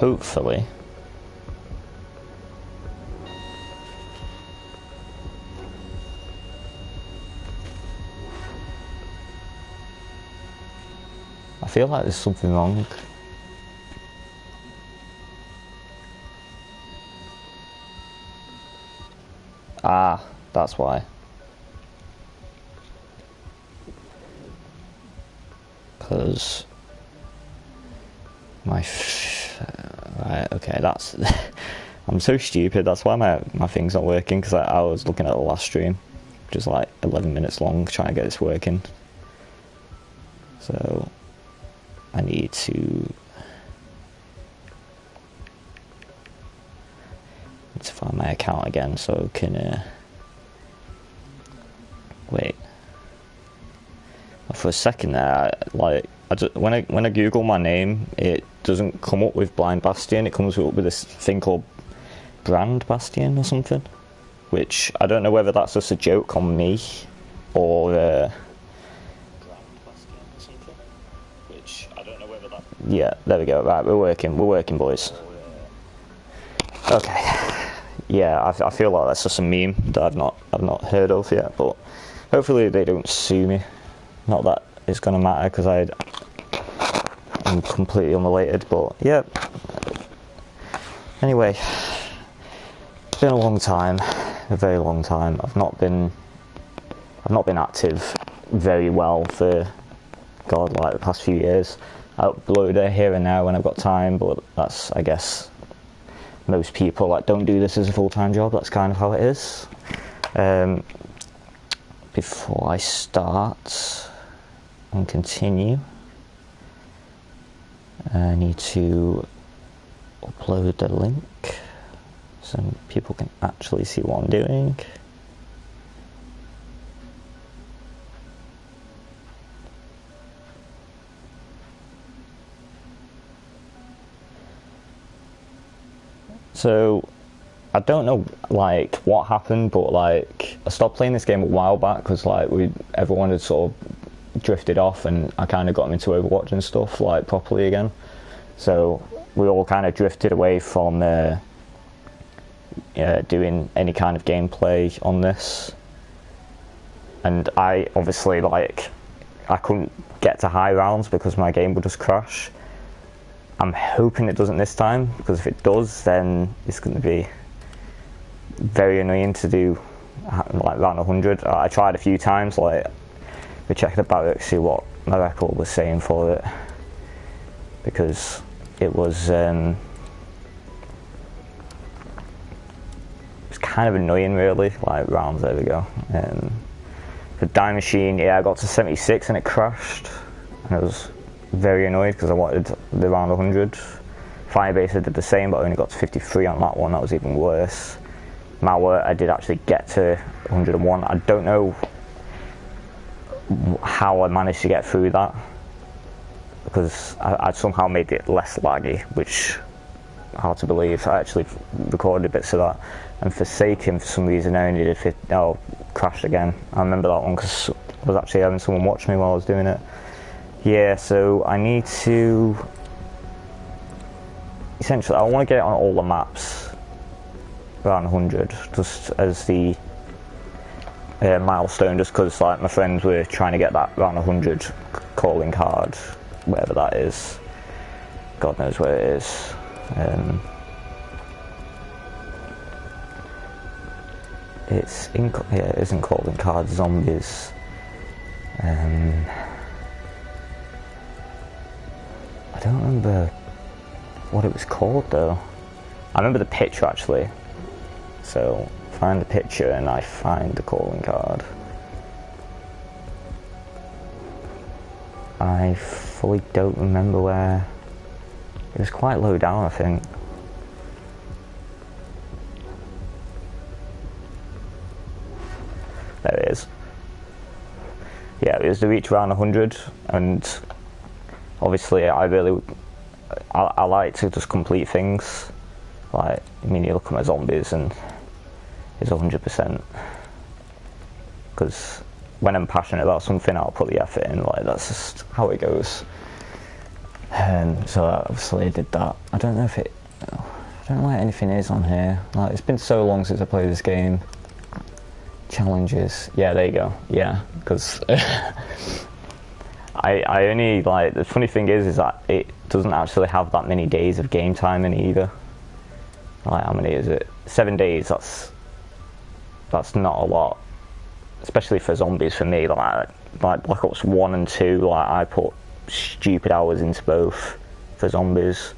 hopefully. I feel like there's something wrong. Ah, that's why. Because my right, okay, that's I'm so stupid. That's why my thing's not working, because I was looking at the last stream, which is like 11 minutes long, trying to get this working. So I need to find my account again so I can wait. For a second there, like when I Google my name, it doesn't come up with BlindBastion. It comes up with this thing called BlindBastion or something, which I don't know whether that's just a joke on me or yeah, there we go. Right, we're working, boys. Okay. Yeah, I feel like that's just a meme that I've not heard of yet, but hopefully they don't sue me. Not that it's gonna matter, because I'm completely unrelated. But yeah. Anyway, it's been a long time, a very long time. I've not been active very well for God, like the past few years. I upload it here and now when I've got time, but that's, I guess, most people like don't do this as a full-time job. That's kind of how it is. Before I start and continue, I need to upload the link so people can actually see what I'm doing. So I don't know like what happened, but like I stopped playing this game a while back because like everyone had sort of drifted off, and I kind of got into Overwatch and stuff like properly again. So we all kind of drifted away from doing any kind of gameplay on this, and I obviously like I couldn't get to high rounds because my game would just crash. I'm hoping it doesn't this time, because if it does, then it's going to be very annoying to do like round 100. I tried a few times, like we checked the barracks, see what my record was saying for it, because it was kind of annoying really, like rounds. There we go. The Die Machine, yeah, I got to 76 and it crashed, and I was very annoyed because I wanted the round 100. Firebase, I did the same, but I only got to 53 on that one. That was even worse. Malware, I did actually get to 101. I don't know how I managed to get through that, because I somehow made it less laggy, which hard to believe. I actually recorded bits of that, and Forsaken for some reason I only did crashed again. I remember that one because I was actually having someone watch me while I was doing it. Yeah, so I need to essentially, I want to get it on all the maps around 100, just as the milestone, just because like my friends were trying to get that round 100 calling card, whatever that is. God knows where it is. It's in, yeah, it isn't calling card, zombies. I don't remember what it was called though. I remember the picture actually. So find the picture and I find the calling card. I fully don't remember where. It was quite low down, I think. There it is. Yeah, it was to reach around 100, and obviously I like to just complete things. Like, I mean, you look at my zombies and it's 100%. Because when I'm passionate about something, I'll put the effort in. Like, that's just how it goes. So obviously I did that. I don't know where anything is on here. Like, it's been so long since I played this game. Challenges. Yeah, there you go. Yeah, because I only, like, the funny thing is that it doesn't actually have that many days of game time in either. Like, how many is it? 7 days. That's not a lot, especially for zombies. For me, like Black Ops 1 and 2, like, I put stupid hours into both for zombies.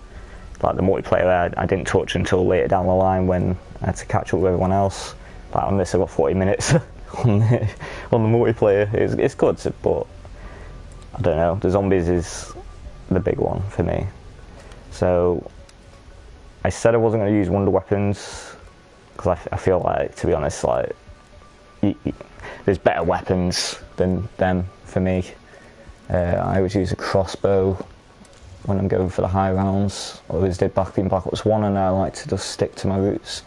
Like, the multiplayer I didn't touch until later down the line when I had to catch up with everyone else. Like, on this I got 40 minutes on the multiplayer. It's good, but I don't know, the zombies is the big one for me. So I said I wasn't going to use wonder weapons because I feel like, to be honest, like, there's better weapons than them for me. I always use a crossbow when I'm going for the high rounds. I always did back in Black Ops 1, and I like to just stick to my roots.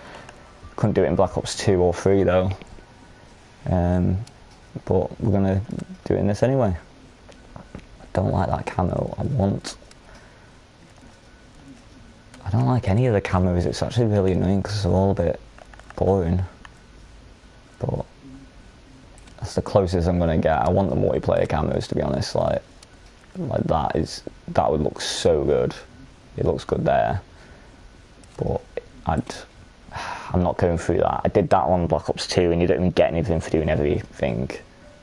Couldn't do it in Black Ops 2 or 3 though. But we're gonna do it in this anyway. I don't like that camo. I don't like any of the camos. It's actually really annoying because they're all a bit boring. But that's the closest I'm gonna get. I want the multiplayer camos, to be honest. Like that would look so good. It looks good there, but I'm not going through that. I did that on Black Ops 2, and you don't even get anything for doing everything.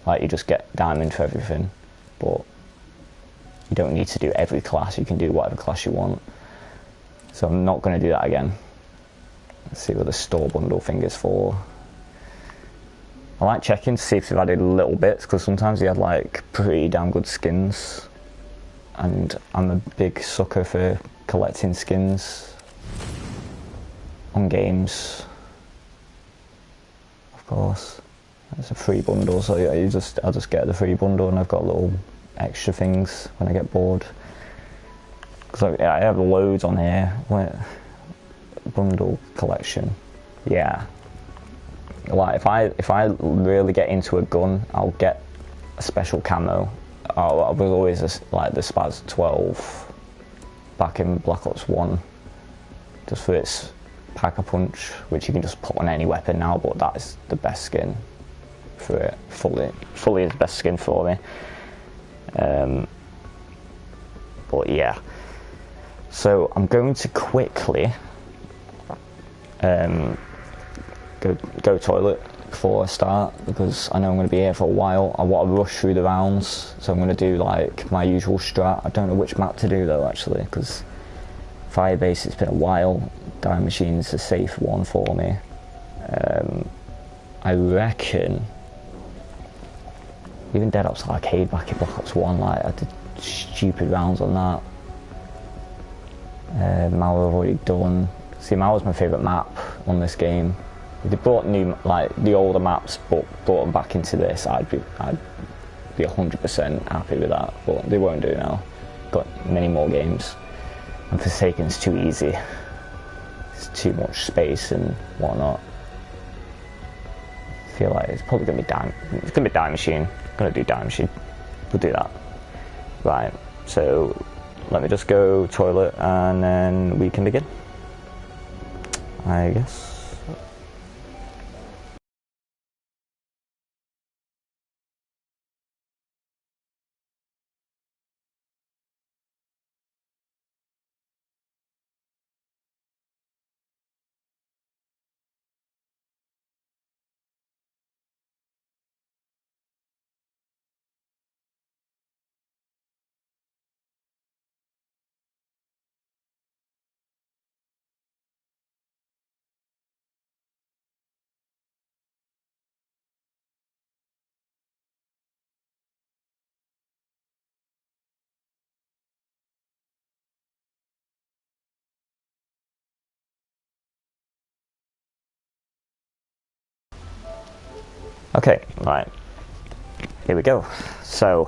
Like, you just get diamond for everything, but you don't need to do every class. You can do whatever class you want. So I'm not going to do that again. Let's see what the store bundle thing is for. I like checking to see if they've added little bits, because sometimes they had, like, pretty damn good skins, and I'm a big sucker for collecting skins on games, of course. It's a free bundle, so yeah, I'll just get the free bundle, and I've got little extra things when I get bored. Because I have loads on here. Bundle collection, yeah. Like, if I really get into a gun, I'll get a special camo. I was always like the Spaz 12 back in Black Ops 1, just for its Pack-a-Punch, which you can just put on any weapon now, but that is the best skin for it. Fully is the best skin for me. But yeah, so I'm going to quickly go toilet before I start, because I know I'm going to be here for a while. I want to rush through the rounds, so I'm going to do like my usual strat. I don't know which map to do though, actually, because Firebase, it's been a while. Dire Machine's a safe one for me. I reckon even Dead Ops Arcade back in Black Ops 1, like, I did stupid rounds on that. Mao I've already done. See, Mao's my favourite map on this game. If they brought new, like, the older maps, but brought them back into this, I'd be 100% happy with that. But they won't do now. Got many more games, and Forsaken's too easy. It's too much space and whatnot. I feel like it's probably gonna be Die Machine. I'm gonna do Die Machine. We'll do that. Right. So let me just go toilet, and then we can begin, I guess. Okay, right, here we go. So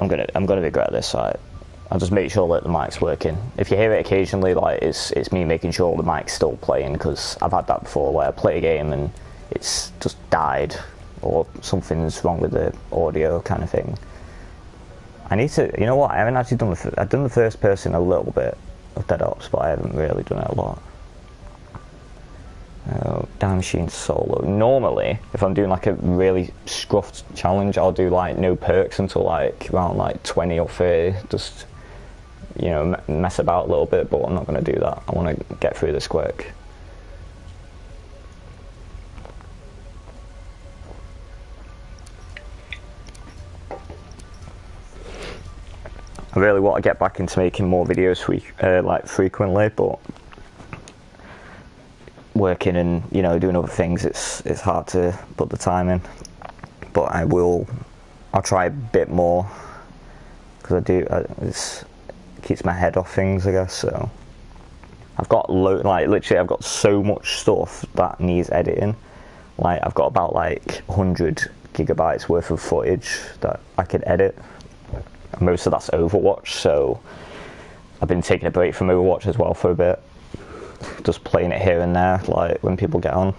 I'm gonna regret this. Right, I'll just make sure that the mic's working. If you hear it occasionally, like, it's me making sure the mic's still playing, because I've had that before where I play a game and it's just died, or something's wrong with the audio kind of thing. I need to, you know what, I haven't actually done I've done the first person a little bit of Dead Ops, but I haven't really done it a lot. Time Machine solo. Normally, if I'm doing like a really scruffed challenge, I'll do like no perks until like around like 20 or 30, just, you know, mess about a little bit, but I'm not going to do that. I want to get through this quick. I really want to get back into making more videos like frequently, but working and, you know, doing other things, it's hard to put the time in. But I'll try a bit more, because it keeps my head off things, I guess. So I've got literally I've got so much stuff that needs editing. Like I've got about like 100 gigabytes worth of footage that I could edit. Most of that's Overwatch, so I've been taking a break from Overwatch as well for a bit, just playing it here and there, like when people get on.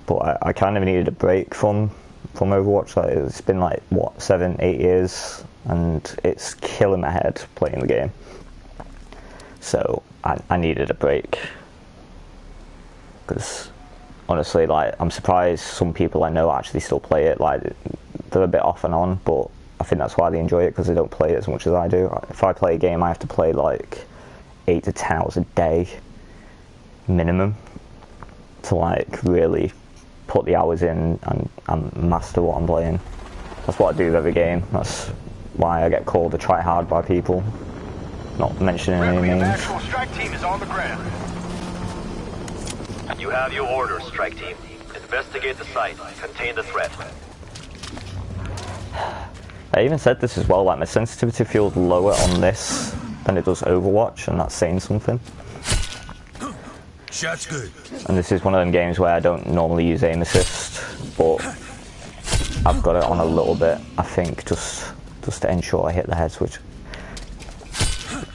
But I kind of needed a break from Overwatch. Like it's been like what, 7-8 years, and it's killing my head playing the game. So I needed a break, because honestly, like I'm surprised some people I know actually still play it. Like they're a bit off and on, but I think that's why they enjoy it, because they don't play it as much as I do. If I play a game, I have to play like 8 to 10 hours a day minimum to like really put the hours in and master what I'm playing. That's what I do with every game. That's why I get called a try-hard by people, not mentioning any names. Actual strike team is on the ground. You have your orders, strike team. Investigate the site. Contain the threat. I even said this as well, like my sensitivity feels lower on this than it does Overwatch, and that's saying something. Shot's good. And this is one of them games where I don't normally use aim assist, but I've got it on a little bit, I think, just to ensure I hit the head switch.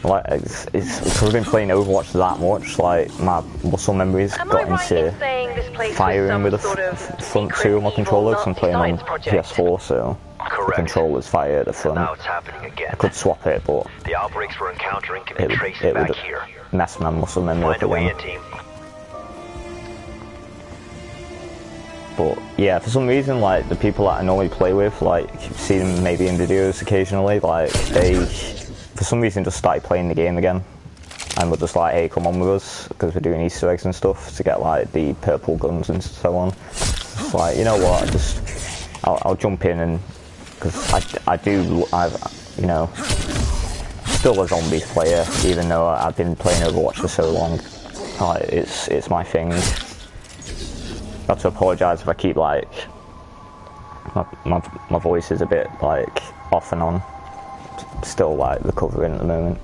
Like it's because I've been playing Overwatch that much, like my muscle memory's got into firing with the front two of my controller, because I'm playing on PS4, so the controllers fire at the front. I could swap it, but the outbreaks we're encountering can be traced it back would here. mess my muscle memory up Find a way again. in, team. But yeah, for some reason, like the people that I normally play with, like you see them maybe in videos occasionally, like they for some reason just started playing the game again, and we're just like, hey, come on with us, because we're doing Easter eggs and stuff to get like the purple guns and so on. It's like, you know what, I'll jump in, and because I've you know, still a zombies player, even though I've been playing Overwatch for so long. Like it's my thing. I have to apologise if I keep like my voice is a bit like off and on. Still like recovering at the moment.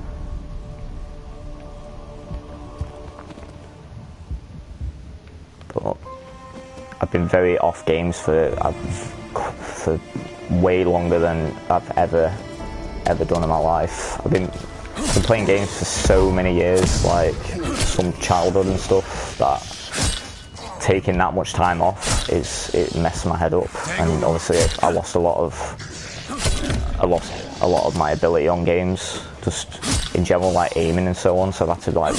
But I've been very off games for way longer than I've ever done in my life. I've been playing games for so many years, like some childhood and stuff, that taking that much time off it messed my head up, and obviously I lost a lot of my ability on games, just in general, like aiming and so on. So I've had to like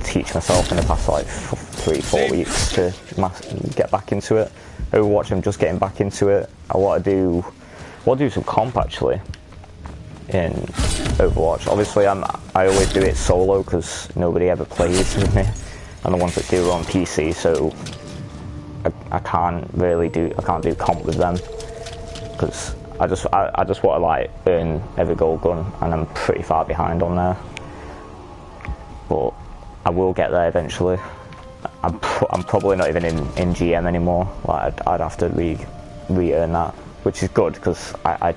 teach myself in the past like 3-4 weeks to get back into it. Overwatch, I'm just getting back into it. I want to do some comp actually in Overwatch. Obviously I always do it solo because nobody ever plays with me, and the ones that do are on PC, so I can't do comp with them, because I just want to like earn every gold gun, and I'm pretty far behind on there. But I will get there eventually. I'm probably not even in GM anymore. Like I'd have to re-earn that, which is good, because I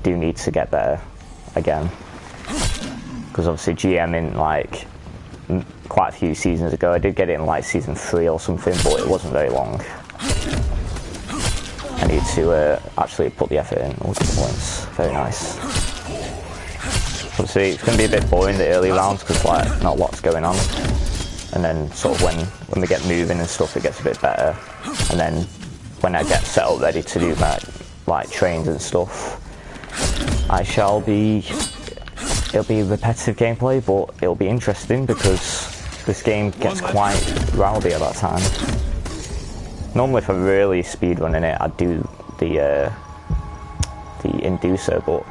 do need to get there again. Because obviously GM in like quite a few seasons ago, I did get it in like season 3 or something, but it wasn't very long. I need to actually put the effort in. Points, very nice. Obviously it's going to be a bit boring the early rounds, because like not lots going on, and then sort of when we get moving and stuff, it gets a bit better, and then when I get set up ready to do my like trains and stuff, it'll be repetitive gameplay, but it'll be interesting because this game gets quite rowdy at that time. Normally if I'm really speedrunning it, I'd do the inducer, but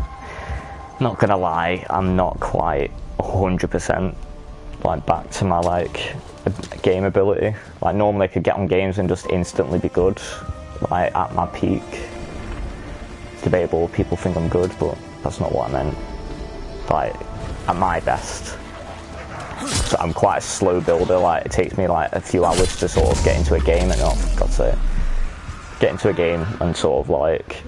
not gonna lie, I'm not quite 100% like back to my like game ability. Like normally I could get on games and just instantly be good, like at my peak. It's debatable, people think I'm good, but that's not what I meant. Like at my best. So I'm quite a slow builder, like it takes me like a few hours to sort of get into a game and get into a game and sort of like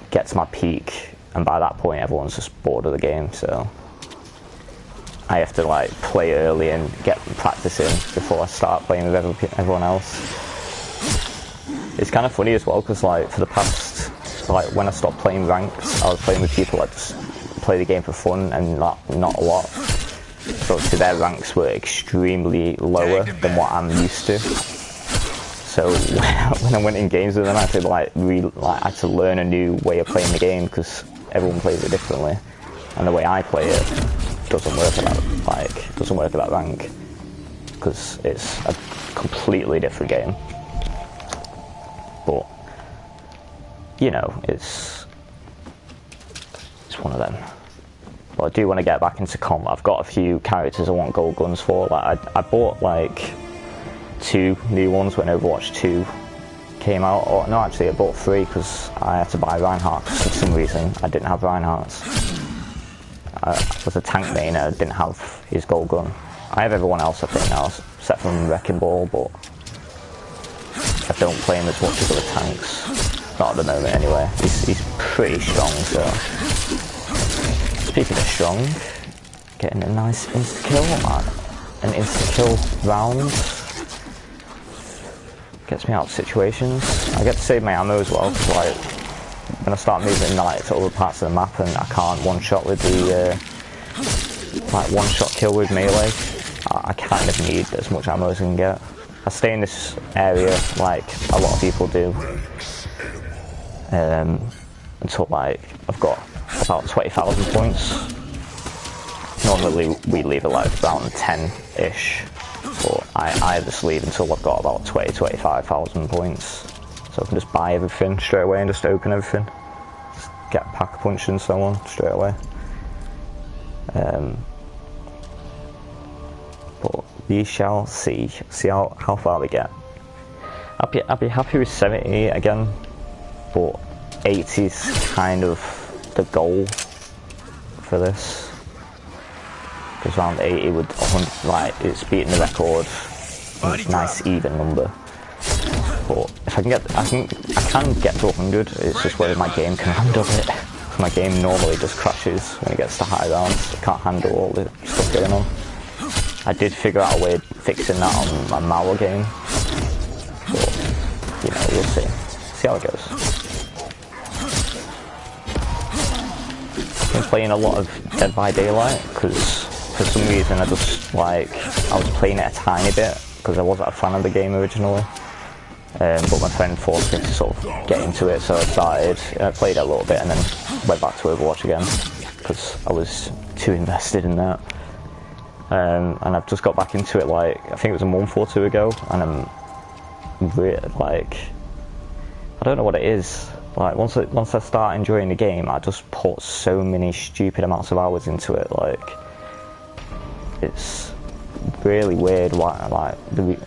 get to my peak, and by that point everyone's just bored of the game, so I have to like play early and get practicing before I start playing with everyone else. It's kind of funny as well because like for the past, like when I stopped playing ranked, I was playing with people that just play the game for fun and not a lot. So obviously their ranks were extremely lower than what I'm used to. So when I went in games with them, I had to I had to learn a new way of playing the game because everyone plays it differently, and the way I play it doesn't work at that rank because it's a completely different game. But you know, it's one of them. But I do want to get back into combat. I've got a few characters I want gold guns for. Like I bought like 2 new ones when Overwatch 2 came out. Or no, actually I bought 3 because I had to buy Reinhardt for some reason. I didn't have Reinhardt's. I was a tank main and I didn't have his gold gun. I have everyone else I think now, except from Wrecking Ball, but I don't play him as much as other tanks. Not at the moment anyway. He's pretty strong, so. Speaking of strong, getting a nice insta-kill, an insta-kill round. Gets me out of situations. I get to save my ammo as well, because like, when I start moving like to other parts of the map and I can't one-shot with the, like one-shot kill with melee, I kind of need as much ammo as I can get. I stay in this area like a lot of people do, until like I've got about 20,000 points. Normally we leave it like around 10-ish, but I just leave until I've got about 25,000 points, so I can just buy everything straight away and just open everything, just get pack punch and so on straight away. But we shall see how far we get. I'd be happy with 70 again, but 80 is kind of the goal for this, because around 80 would 100, like it's beating the record, a nice even number. But if I can get, I can get to 100. It's just whether my game can handle it. My game normally just crashes when it gets to high rounds. It can't handle all the stuff going on. I did figure out a way of fixing that on my Mauer game, but you know, we'll see how it goes. I've been playing a lot of Dead by Daylight because for some reason I was playing it a tiny bit because I wasn't a fan of the game originally, but my friend forced me to sort of get into it, so I played it a little bit and then went back to Overwatch again because I was too invested in that. And I've just got back into it like, I think it was a month or 2 ago, and I'm really, like, I don't know what it is. Like once I start enjoying the game, I just put so many stupid amounts of hours into it. Like it's really weird why, like the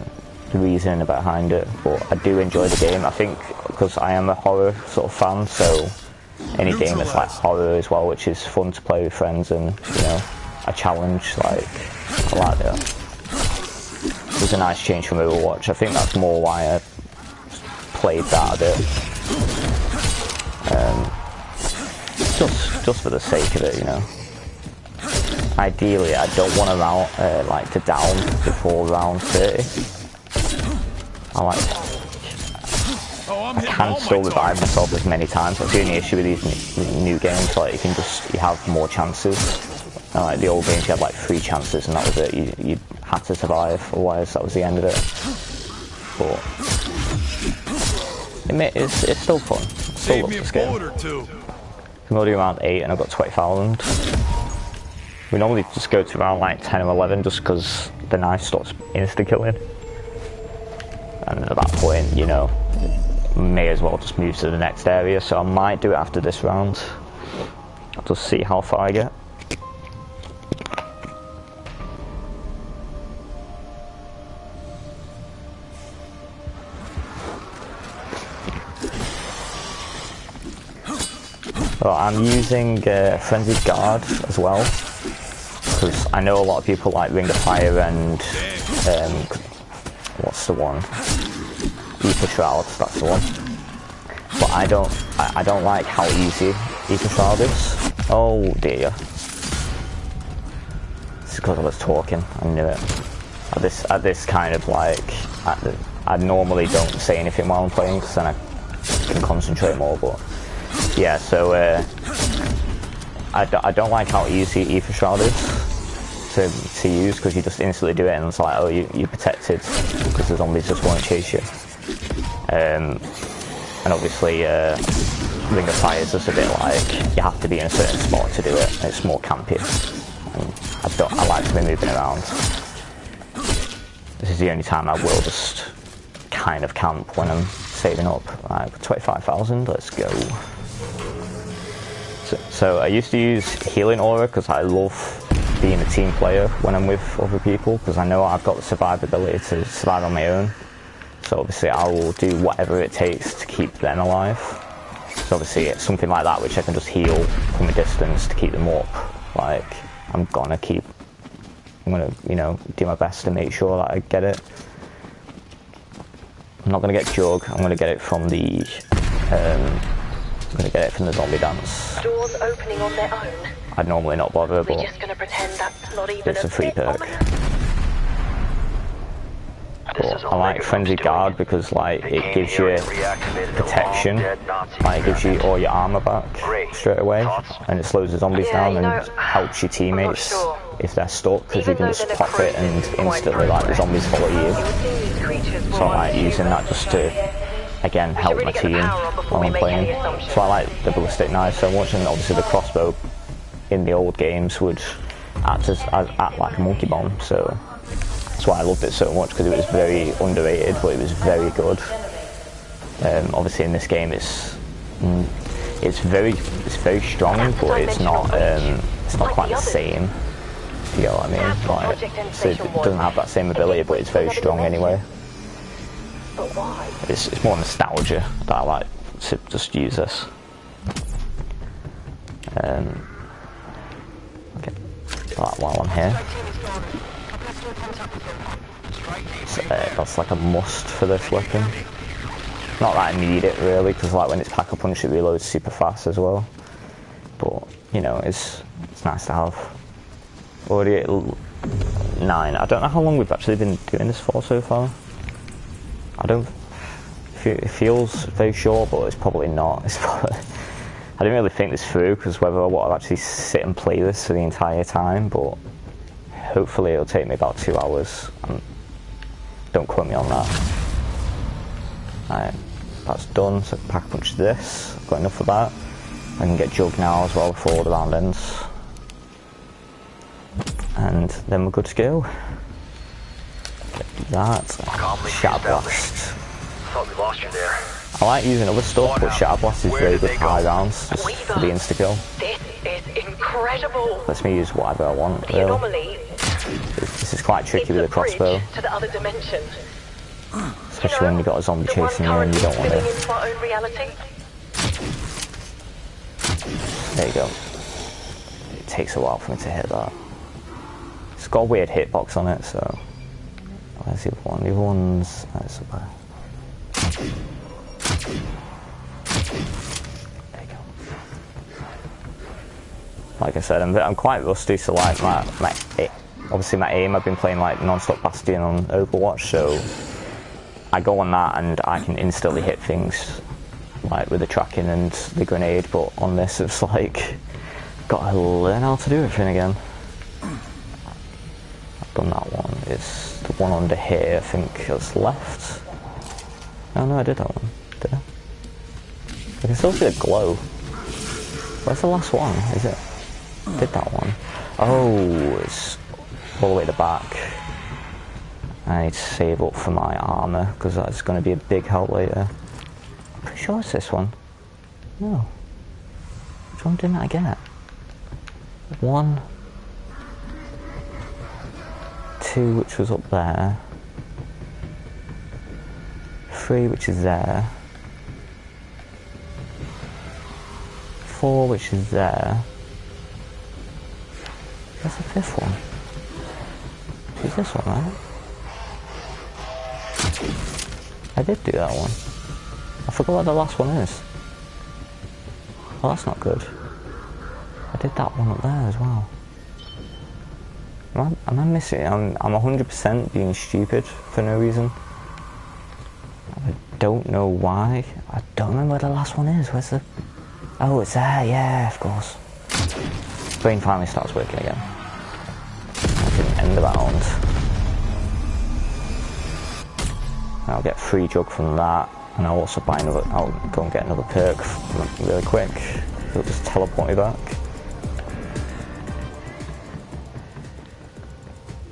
reasoning behind it. But I do enjoy the game. I think because I am a horror sort of fan, so any game that's like horror as well, which is fun to play with friends and you know a challenge, like I like that. It was a nice change from Overwatch. I think that's more why I played that a bit. Just for the sake of it, you know. Ideally, I don't want to like to down before round 30. I can still revive myself as many times. That's the only issue with these new games. Like you have more chances. And, like the old games, you had like 3 chances, and that was it. You had to survive, otherwise that was the end of it. But It's still fun. Still love this game. I'm only around 8 and I've got 20,000. We normally just go to around like 10 or 11 just because the knife stops insta-killing. And at that point, you know, may as well just move to the next area. So I might do it after this round. I'll just see how far I get. Well, I'm using Frenzied Guard as well, because I know a lot of people like Ring of Fire and what's the one? Ether Shroud, that's the one. But I don't like how easy Ether Shroud is. Oh dear. It's because I was talking, I knew it. At this kind of like, I normally don't say anything while I'm playing because then I can concentrate more, but yeah, so I don't like how easy Ether Shroud is to use, because you just instantly do it and it's like, oh, you're protected because the zombies just won't chase you. And obviously Ring of Fire is just a bit like, you have to be in a certain spot to do it, and it's more campy. And I like to be moving around. This is the only time I will just kind of camp when I'm saving up. Right, 25,000, let's go. So I used to use Healing Aura because I love being a team player when I'm with other people, because I know I've got the survivability to survive on my own. So obviously I will do whatever it takes to keep them alive. So obviously it's something like that which I can just heal from a distance to keep them up. Like, I'm gonna, you know, do my best to make sure that I get it. I'm not gonna get Jug, I'm gonna get it from the zombie dance. Doors opening on their own. I'd normally not bother, but We're just gonna pretend that's not even it's a free perk. But I like Frenzied Guard because like it gives you protection, like it gives you all your armor back straight away, and it slows the zombies down and helps your teammates if they're stuck, because you can just pop it and instantly like the zombies follow you. So I like using that just to, again, help my team while I'm playing. So I like the ballistic knife so much, and obviously the crossbow in the old games would act like a monkey bomb, so that's why I loved it so much, because it was very underrated but it was very good. Obviously in this game it's very strong, but it's not quite the same, if you get what I mean. Like, so it doesn't have that same ability, but it's very strong anyway. It's more nostalgia that I like to just use this. Okay, that while I'm here. So, that's like a must for this weapon. Not that I need it really, because like when it's pack-a-punch it reloads super fast as well. But you know, it's nice to have. Already at 9. I don't know how long we've actually been doing this for so far. It feels very short, but it's probably not. I didn't really think this through, because whether I want to actually sit and play this for the entire time, but hopefully it'll take me about 2 hours. Don't quote me on that. Alright, that's done, so pack punch this. I've got enough of that. I can get Jug now as well before the round ends. And then we're good to go. Get that. Shatter Blast. Thought we lost you there. I like using other stuff, but Shatter Blast is very good for high rounds, just for the insta-kill. This is incredible. Lets me use whatever I want, The really. anomaly. This is quite tricky with a crossbow, To the other dimension. especially when you've got a zombie chasing you and you don't want to. Into our own reality. There you go. It takes a while for me to hit that. It's got a weird hitbox on it, so. Where's the other one? The other one's. That's up there. There you go. Like I said, I'm quite rusty, so like obviously my aim, I've been playing like non-stop Bastion on Overwatch, so I go on that and I can instantly hit things like with the tracking and the grenade, but on this it's like gotta learn how to do everything again. I've done that one. It's the one under here, I think, that's left. Oh no, I did that one. Did I? can still see the glow. Where's the last one? Is it? Did that one? Oh, it's all the way at the back. I need to save up for my armor because that's going to be a big help later. I'm pretty sure it's this one. No. Which one didn't I get? 1, 2, which was up there. 3, which is there. 4, which is there. Where's the 5th one? Is this one, right? I did do that one. I forgot what the last one is. Well, that's not good. I did that one up there as well. Am I missing? I'm 100% being stupid for no reason. I don't know why. I don't remember where the last one is. Where's the... Oh, it's there. Yeah, of course. Brain finally starts working again. I didn't end the round. I'll get free jug from that, and I'll also buy another. I'll go and get another perk really quick. It'll just teleport me back.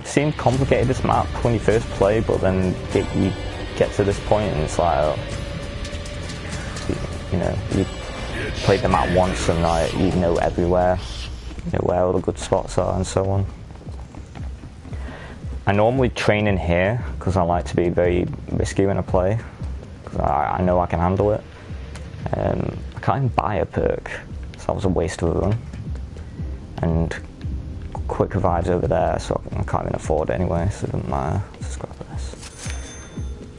It seemed complicated, this map when you first play, but then you get to this point and it's like, you know, you play the map once and like you know everywhere, you know where all the good spots are and so on. I normally train in here because I like to be very risky when I play, because I know I can handle it. I can't even buy a perk, so that was a waste of a run. And quick revives over there, so I can't even afford it anyway, so it doesn't matter. Let's just grab this.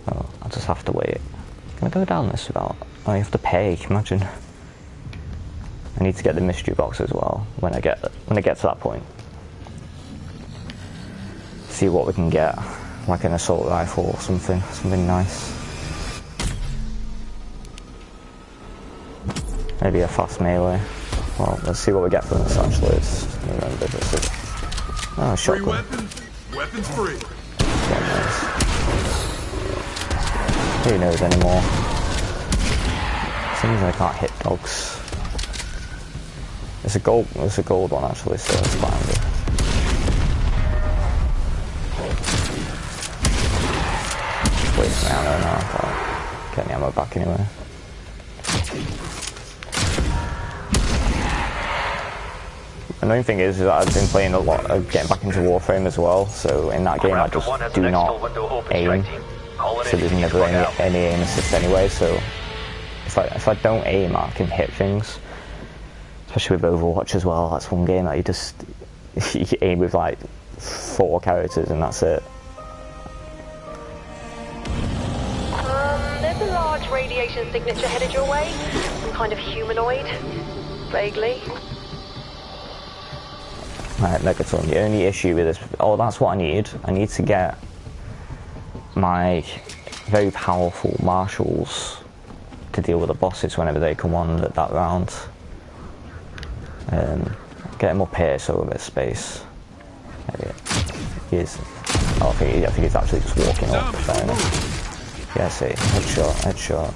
Oh, I'll just have to wait. Can I go down this without... Oh, you have to pay, imagine. I need to get the mystery box as well when I get to that point. See what we can get, like an assault rifle or something nice. Maybe a fast melee. Well, let's see what we get from this actually. Remember this is... Oh, shotgun. Weapons free. Who knows anymore? Seems like I can't hit dogs. It's a gold one actually, so it's fine. Waste my ammo now, but get the ammo back anyway. Annoying thing is that I've been playing a lot of getting back into Warframe as well, so in that game I just do not aim, so there's never any aim assist anyway, so if I don't aim I can hit things, especially with Overwatch as well. That's one game that you aim with like 4 characters and that's it. There's a large radiation signature headed your way. Some kind of humanoid. Vaguely. Right, Megaton, the only issue with this... Oh, that's what I need. I need to get my very powerful marshals to deal with the bosses whenever they come on that round. Get him up here so a bit of space. Maybe he is... Oh, I think he's actually just walking up. Fair enough. Yeah, see. Headshot.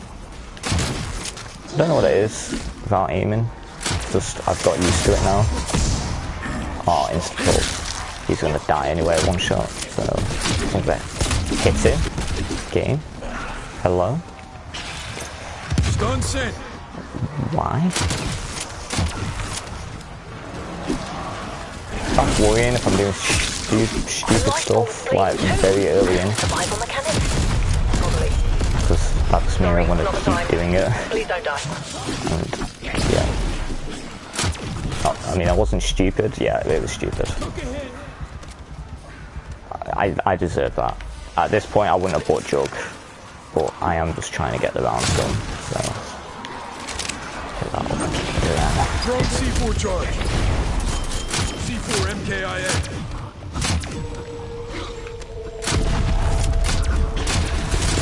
I don't know what it is without aiming. Just, I've got used to it now. Oh, insta-kill. He's gonna die anyway, one shot. So, okay. Hit him. Game. Hello. Stun sent. Why? That's worrying if I'm doing stupid stuff, like, very early in. Survival mechanics? Because that just means I want to keep doing it. Please don't die. And, yeah. I mean, I wasn't stupid. Yeah, it was stupid. I deserve that. At this point, I wouldn't have bought Jug, but I am just trying to get the rounds done. So, hit that up. Drone C4 charge. C4 MKIA.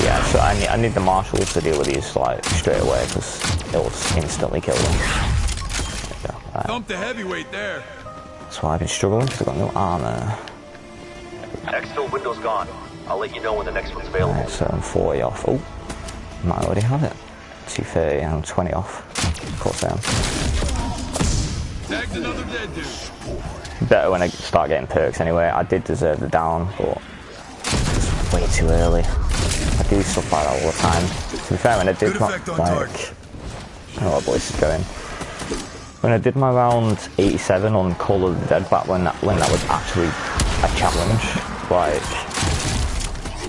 Yeah, so I need the marshals to deal with these like straight away because it'll just instantly kill them. Thump the heavyweight there. That's why I've been struggling because I've got no armor. Exfil window's gone. I'll let you know when the next one's available. Right, so I'm 40 off. Oh, might already have it. 230 and I'm 20 off. Of course I am. Tagged another dead dude. Better when I start getting perks anyway. I did deserve the down, but it's way too early. I do stuff like that all the time. To be fair, when I did my, like, I don't know what voice is going. When I did my round 87 on Call of the Dead back when that was actually a challenge, like,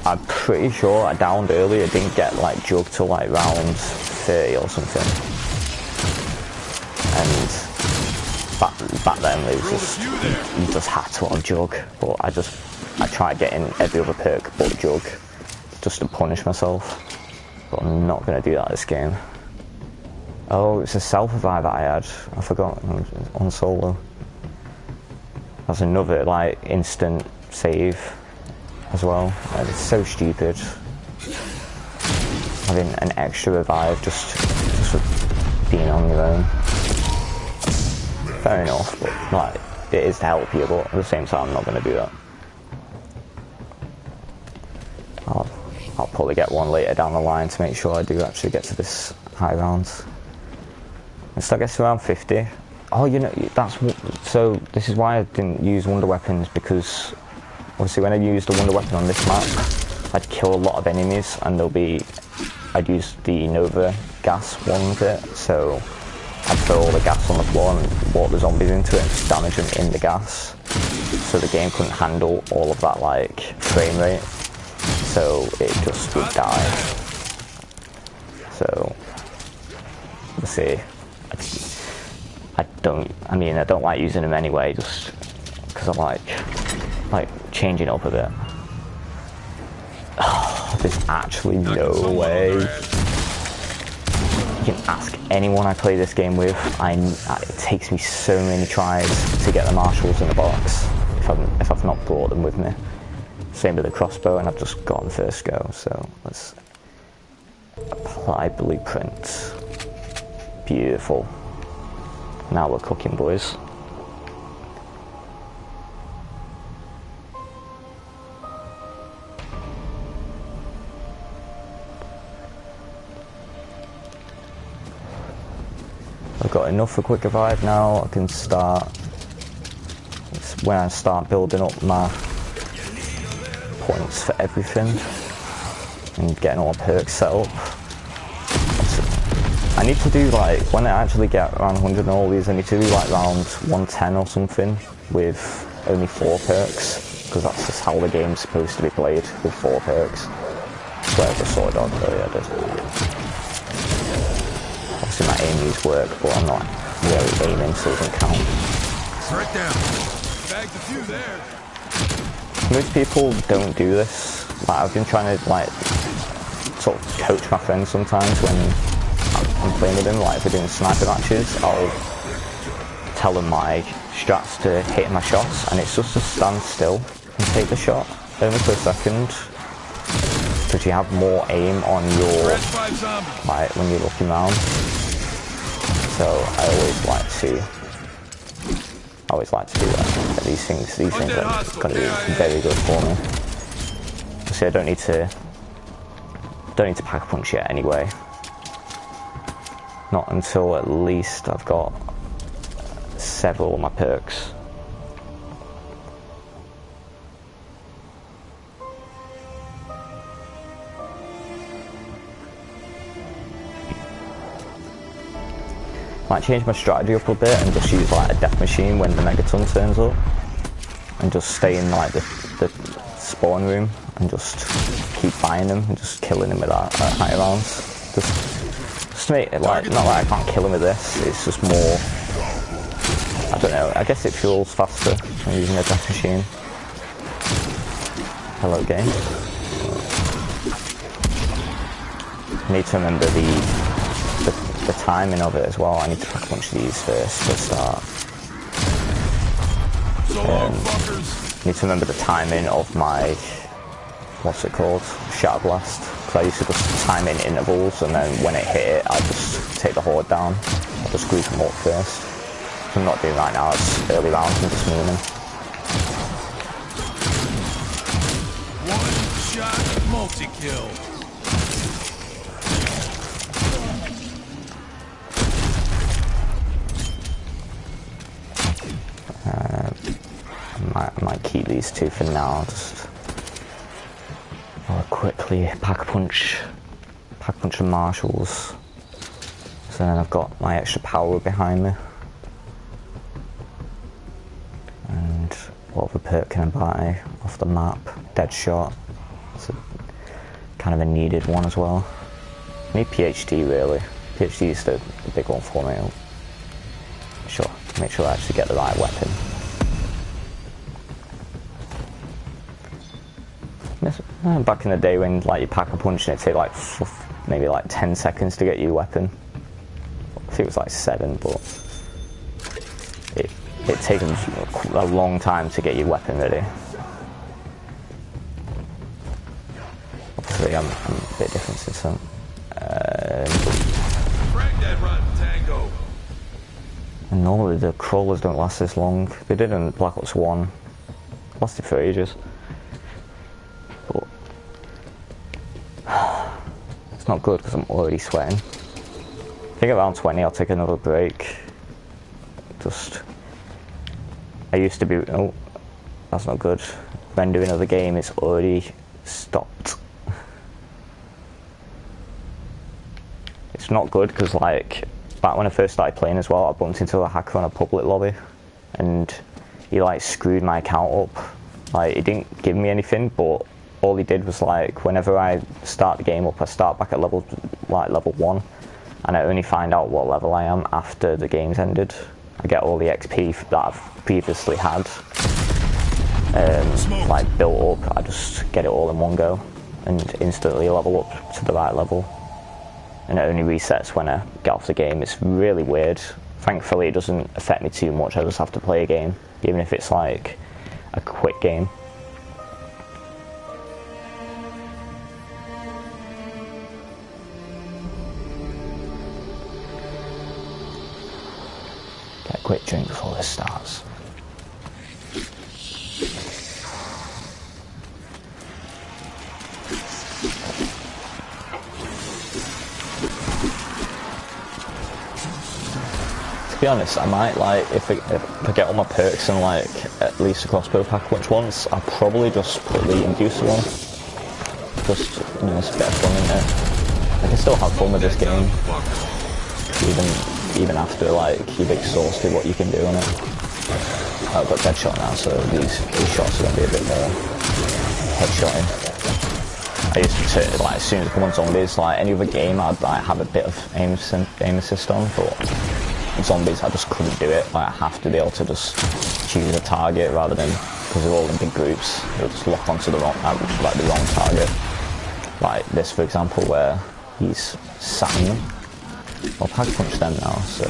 I'm pretty sure I downed early. I didn't get like jug till like round 30 or something. And back then it was just, you just had to have jug. But I tried getting every other perk but jug, just to punish myself. But I'm not going to do that this game. Oh, it's a self-revive that I had. I forgot, on solo. That's another like instant save as well. It's so stupid. Having an extra revive just for being on your own. Fair enough, but like, it is to help you, but at the same time I'm not going to do that. I'll probably get one later down the line to make sure I do actually get to this high round. Instead I get to around 50. Oh, you know, so this is why I didn't use wonder weapons, because obviously when I used the wonder weapon on this map, I'd kill a lot of enemies and I'd use the Nova gas one with it, so I'd throw all the gas on the floor and walk the zombies into it and just damage them in the gas. So the game couldn't handle all of that like frame rate, so it just would die. So, let's see. I don't like using them anyway, just because I like changing up a bit. Oh, there's actually no way. You can ask anyone I play this game with. It takes me so many tries to get the marshals in the box if I've not brought them with me. Same with the crossbow, and I've just gotten first go. So let's apply blueprint. Beautiful. Now we're cooking, boys. I've got enough for quick revive now. I can start. It's when I start building up my points for everything and getting all my perks set up. I need to do like, when I actually get around 100 and all these, I need to do like round 110 or something with only 4 perks, because that's just how the game's supposed to be played, with 4 perks. I swear I just saw a dog earlier, I did. Obviously my aim use work, but I'm not really aiming, so it doesn't count. Right down. Bagged a few there. Most people don't do this. Like, I've been trying to like sort of coach my friends sometimes when I'm playing with them, like if we're doing sniper matches, I'll tell them my strats to hit my shots, and it's just to stand still and take the shot, only for a second, because you have more aim on your, like, when you're looking around. So I always like to do that. But these things are going to be very good for me. See, I don't need to pack a punch yet anyway. Not until at least I've got several of my perks. Might change my strategy up a bit and just use like a death machine when the megaton turns up, and just stay in like the spawn room and just keep buying them and just killing them with that at high rounds. Just to make it like, not that I can't kill him with this, it's just more, I don't know, I guess it fuels faster when using a death machine. Hello game. I need to remember the timing of it as well. I need to pack a bunch of these first to start. Need to remember the timing of my, what's it called, Shatter Blast. Because I used to just time in intervals, and then when it hit it, I just take the horde down. I just group them up first. Which I'm not doing right now, it's early rounds, I'm just moving. One shot multi-kill. these two for now. Just quickly pack a punch of marshals. So then I've got my extra power behind me. And what other perk can I buy off the map? Deadshot. It's kind of a needed one as well. I need PhD really. PhD is the big one for me. Make sure I actually get the right weapon. Back in the day when like you pack a punch and it take like maybe like 10 seconds to get your weapon. I think it was like 7, but it takes a long time to get your weapon ready. Obviously I'm a bit different since then. And normally the crawlers don't last this long. They did in Black Ops 1. Lasted for ages. But it's not good because I'm already sweating. I think around 20 I'll take another break. I used to be, oh, that's not good. Rendering of the game is already stopped. It's not good because like, back when I first started playing as well, I bumped into a hacker on a public lobby and he like screwed my account up. Like, he didn't give me anything, but all he did was like, whenever I start the game up, I start back at level 1 and I only find out what level I am after the game's ended. I get all the XP that I've previously had like built up. I just get it all in one go and instantly level up to the right level. And it only resets when I get off the game. It's really weird. Thankfully it doesn't affect me too much. I just have to play a game, even if it's like a quick game. Get a quick drink before this starts. To be honest, I might like, if I get all my perks and like at least a crossbow pack once, I'll probably just put the inducer one. Just, you know, it's a bit of fun, isn't it? I can still have fun with this game, even after like you've exhausted what you can do on it. I've got Deadshot now, so these shots are going to be a bit more headshotting. I used to, like, as soon as I come on zombies, like any other game I'd like have a bit of aim assist on, but zombies I just couldn't do it. Like, I have to be able to just choose a target rather than, because they're all in big groups, they'll just lock onto the wrong target. Like this for example, where he's sat in them. I'll pack punch them now, so.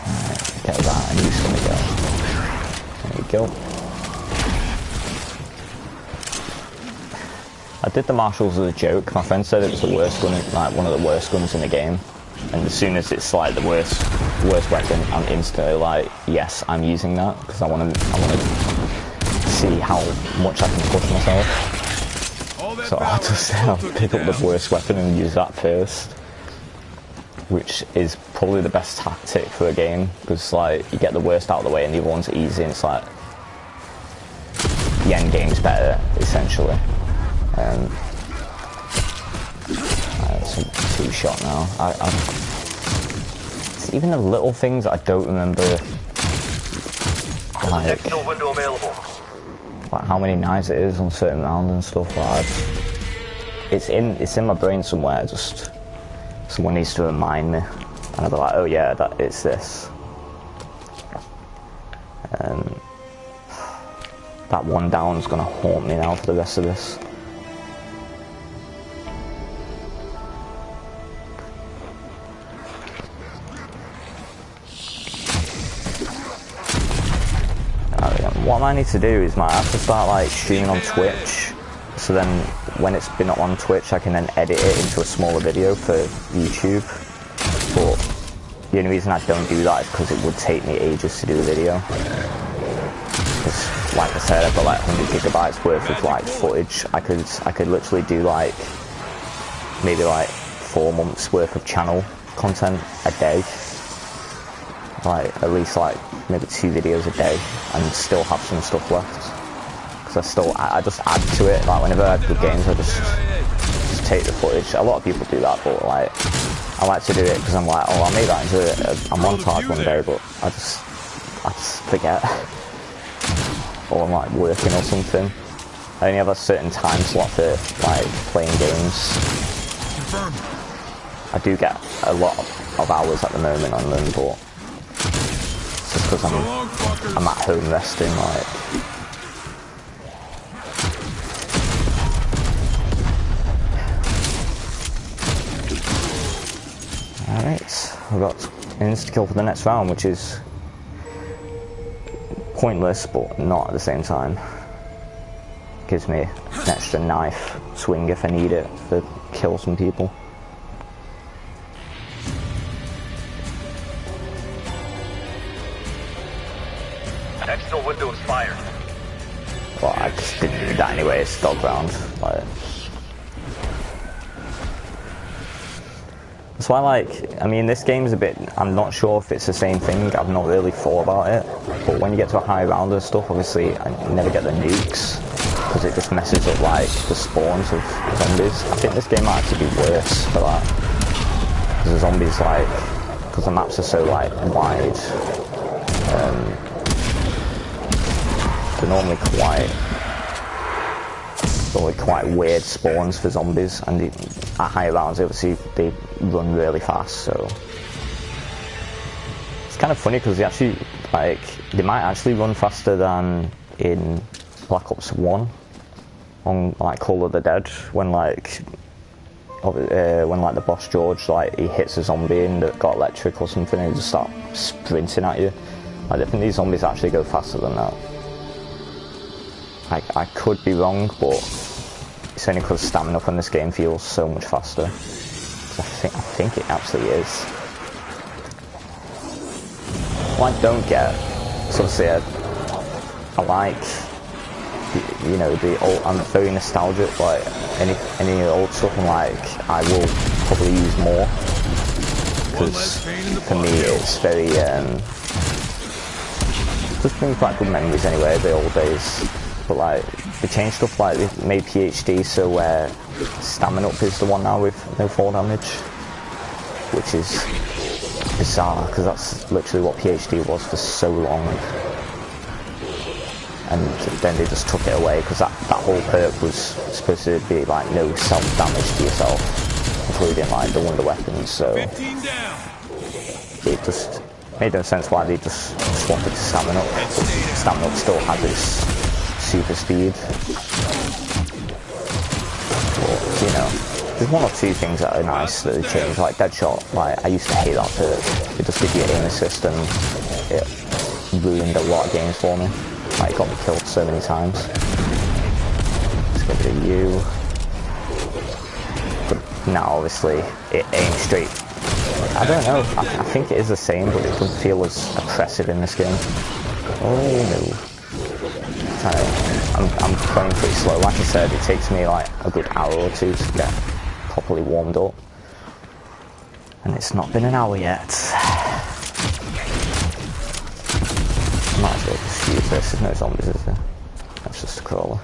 Alright, get that and he's gonna go. There we go. I did the marshals as a joke. My friend said it was the worst gun, like one of the worst guns in the game. And as soon as it's like the worst weapon, I'm instantly like, yes, I'm using that because I want to see how much I can push myself. So I'll just pick up the worst weapon and use that first, which is probably the best tactic for a game because like you get the worst out of the way and the other one's easy. And it's like the end game's better essentially. It's a 2-shot now. It's even the little things that I don't remember. Like window available. Like how many knives it is on certain rounds and stuff like that. It's in my brain somewhere. Just someone needs to remind me, and I'll be like, oh yeah, it's this. That one down is gonna haunt me now for the rest of this. What I need to do is I have to start like streaming on Twitch, so then when it's been on Twitch I can then edit it into a smaller video for YouTube. But the only reason I don't do that is because it would take me ages to do a video. Because like I said, I've got like 100 gigabytes worth of like footage. I could literally do like maybe like 4 months worth of channel content a day. like at least like maybe 2 videos a day and still have some stuff left. Because I just add to it. Like whenever I have good games, I just take the footage. A lot of people do that, but like I like to do it because I'm like, oh, I'll make that into a montage one day, but I just forget. Or I'm like working or something. I only have a certain time slot for like playing games. Confirmed. I do get a lot of hours at the moment on them, but it's just because I'm at home resting. Like, alright, we've got an insta-kill for the next round, which is pointless, but not at the same time. Gives me an extra knife swing if I need it to kill some people. External window is fired. Well, I just didn't need that anyway, it's dog round. Like, that's why, like, I mean, this game's a bit, I'm not sure if it's the same thing, I've not really thought about it, but when you get to a high round and stuff, obviously, I never get the nukes, because it just messes up, like, the spawns of zombies. I think this game might actually be worse for that, because the zombies, like, because the maps are so, like, wide, they're normally quite weird spawns for zombies, and at higher rounds obviously they run really fast, so it's kind of funny because they might actually run faster than in Black Ops 1 on like Call of the Dead, when like the boss George, like he hits a zombie and that got electric or something and he just start sprinting at you. Like, I think these zombies actually go faster than that. I could be wrong, but it's only because stamina up in this game feels so much faster. I think it absolutely is. What I don't get, so obviously I like, you know, the old. I'm very nostalgic. Like any old stuff, I'm like, I will probably use more because for me it's very just brings back good memories anyway. The old days. But like, they changed stuff, like they made PhD so where stamina up is the one now with no fall damage, which is bizarre because that's literally what PhD was for so long, and then they just took it away because that whole perk was supposed to be like no self damage to yourself, including like the wonder weapons, so it just made no sense why they just swapped it to stamina up. Stamina up still has its super speed. But, you know, there's one or two things that are nice that they changed, like Deadshot. Like, I used to hate that perk. It just gives you aim assist and it ruined a lot of games for me. Like, it got me killed so many times. Let's get rid of you. But now, obviously, it aims straight. I don't know, I think it is the same, but it doesn't feel as oppressive in this game. Oh no. I'm playing pretty slow. Like I said, it takes me like a good hour or two to get properly warmed up, and it's not been an hour yet. Might as well just use this. There's no zombies, is there? That's just a crawler.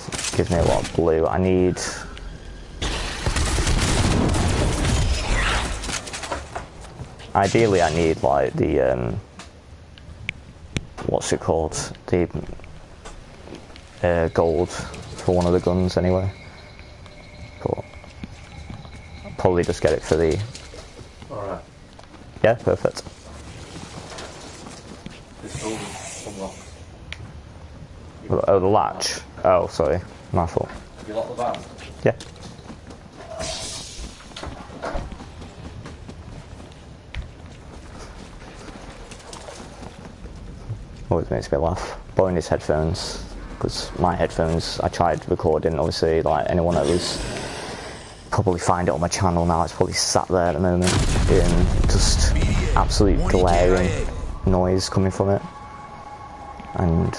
It gives me a lot of blue. I need. Ideally, I need like the what's it called? The gold for one of the guns anyway. But I'll probably just get it for the. Alright. Yeah, perfect. This door is unlocked. Oh, the latch. Oh, sorry, my fault. Have you locked the van? Yeah. Always makes me laugh. Borrowing his headphones, because my headphones, I tried recording, obviously, like anyone that was probably find it on my channel now, it's probably sat there at the moment, just absolute glaring noise coming from it, and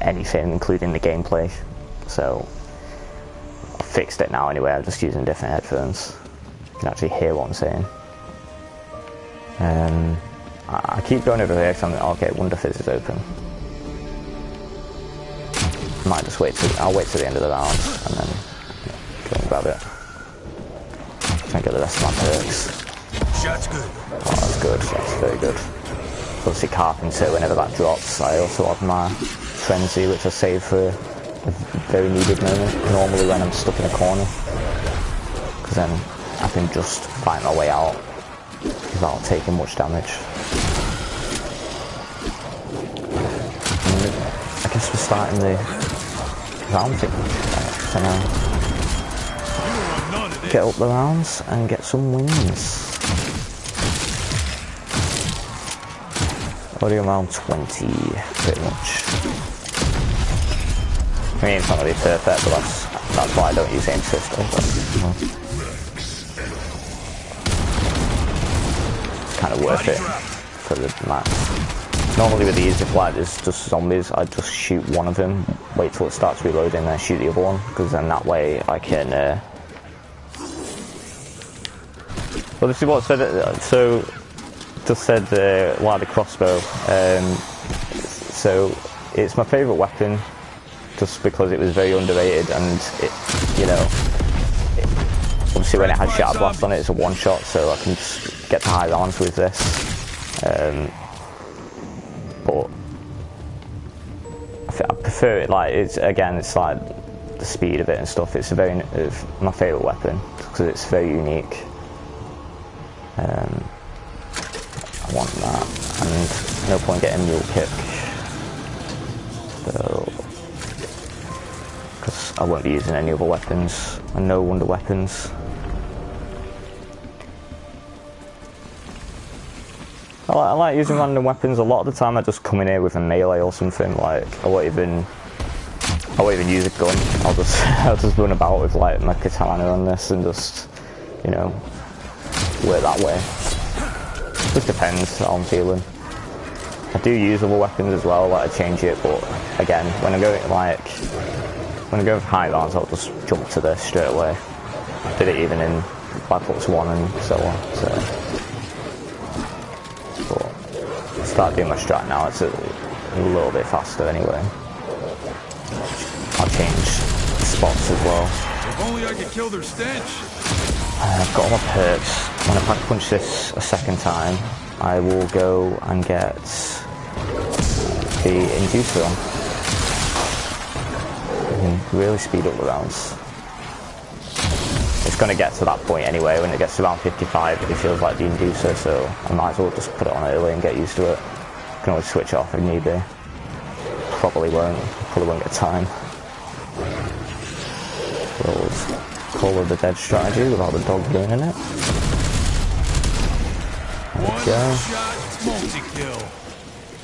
anything, including the gameplay. So I fixed it now anyway, I'm just using different headphones. can actually hear what I'm saying. I keep going over here because I'm okay. Wonder Fizz is open. Might just wait till I'll wait till the end of the round and then go and grab it. Try and get the rest of my perks. Shot's good. Oh, that's good. That's very good. Obviously, Carpenter. Whenever that drops, I also have my Frenzy, which I save for a very needed moment. Normally, when I'm stuck in a corner, because then I can just fight my way out without taking much damage. And I guess we're starting the round thing. So now, get up the rounds and get some wins. Already around 20, pretty much. I mean, it's not going to be perfect, but that's why I don't use aim pistol. But, it's kind of worth it for the match. Normally with these, if like there's just zombies, I just shoot one of them, wait till it starts reloading, then shoot the other one, because then that way I can. Well, this is what said. So. Just said why the crossbow. So it's my favourite weapon, just because it was very underrated, and it, you know, obviously when it has Shatter Blast on it, it's a one shot, so I can just get to high rounds with this. But I prefer it. Like it's like the speed of it and stuff. It's my favourite weapon because it's very unique. I want that, and no point getting mule kick, so because I won't be using any other weapons, and no wonder weapons. I like using random weapons. A lot of the time I just come in here with a melee or something. Like I won't even use a gun. I'll just run about with like my katana on this and just, you know, work that way. Just depends how I'm feeling. I do use other weapons as well, like I change it, but again, when I go with high rounds, I'll just jump to this straight away. I did it even in Black Ops 1 and so on. So, but I start doing my strat now. It's a little bit faster anyway. I'll change spots as well. If only I could kill their stench. I've got all my perks. When I pack punch this a second time, I will go and get the inducer on. I can really speed up the rounds. It's going to get to that point anyway. When it gets to around 55, it feels like the inducer, so I might as well just put it on early and get used to it. I can always switch it off if need be. Probably won't get time. Call of the Dead strategy without the dog being in it. There we go.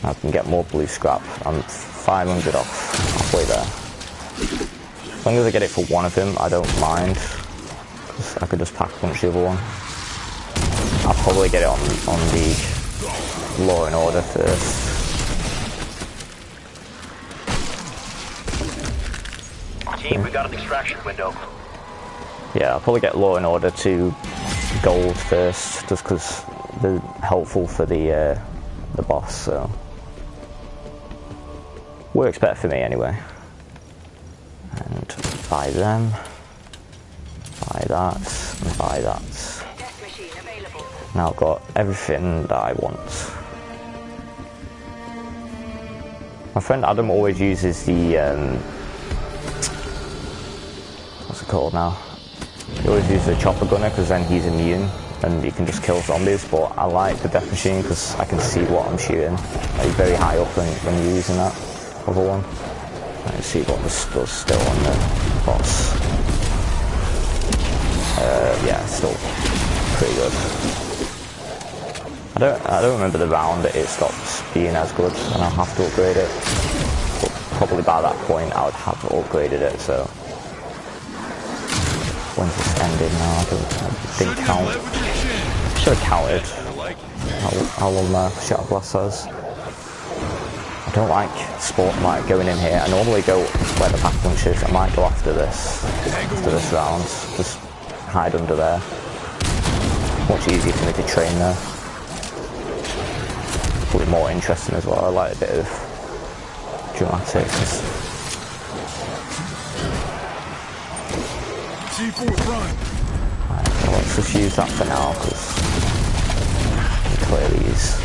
I can get more blue scrap. I'm 500 off, halfway there. As long as I get it for one of them, I don't mind. Cause I could just pack punch the other one. I'll probably get it on the Law and Order first. Team, we got an extraction window. Yeah, I'll probably get Law and Order to gold first, just because they're helpful for the boss. So works better for me anyway. And buy them, buy that, and buy that. Now I've got everything that I want. My friend Adam always uses the what's it called now? He always uses the chopper gunner because then he's immune and you can just kill zombies, but I like the death machine because I can see what I'm shooting. Like very high up when you're using that other one. Let's see what this does still on the boss. Yeah, still pretty good. I don't remember the round that it stopped being as good and I'll have to upgrade it. But probably by that point I would have upgraded it, so. When's this ended now? I didn't count. Should have counted how long my Shatter Blast has. I don't like going in here. I normally go where the pack punch is. I might go after this round. Just hide under there. much easier for me to train there. Probably more interesting as well. I like a bit of dramatics. C4 front. Right, so let's just use that for now because clearly is.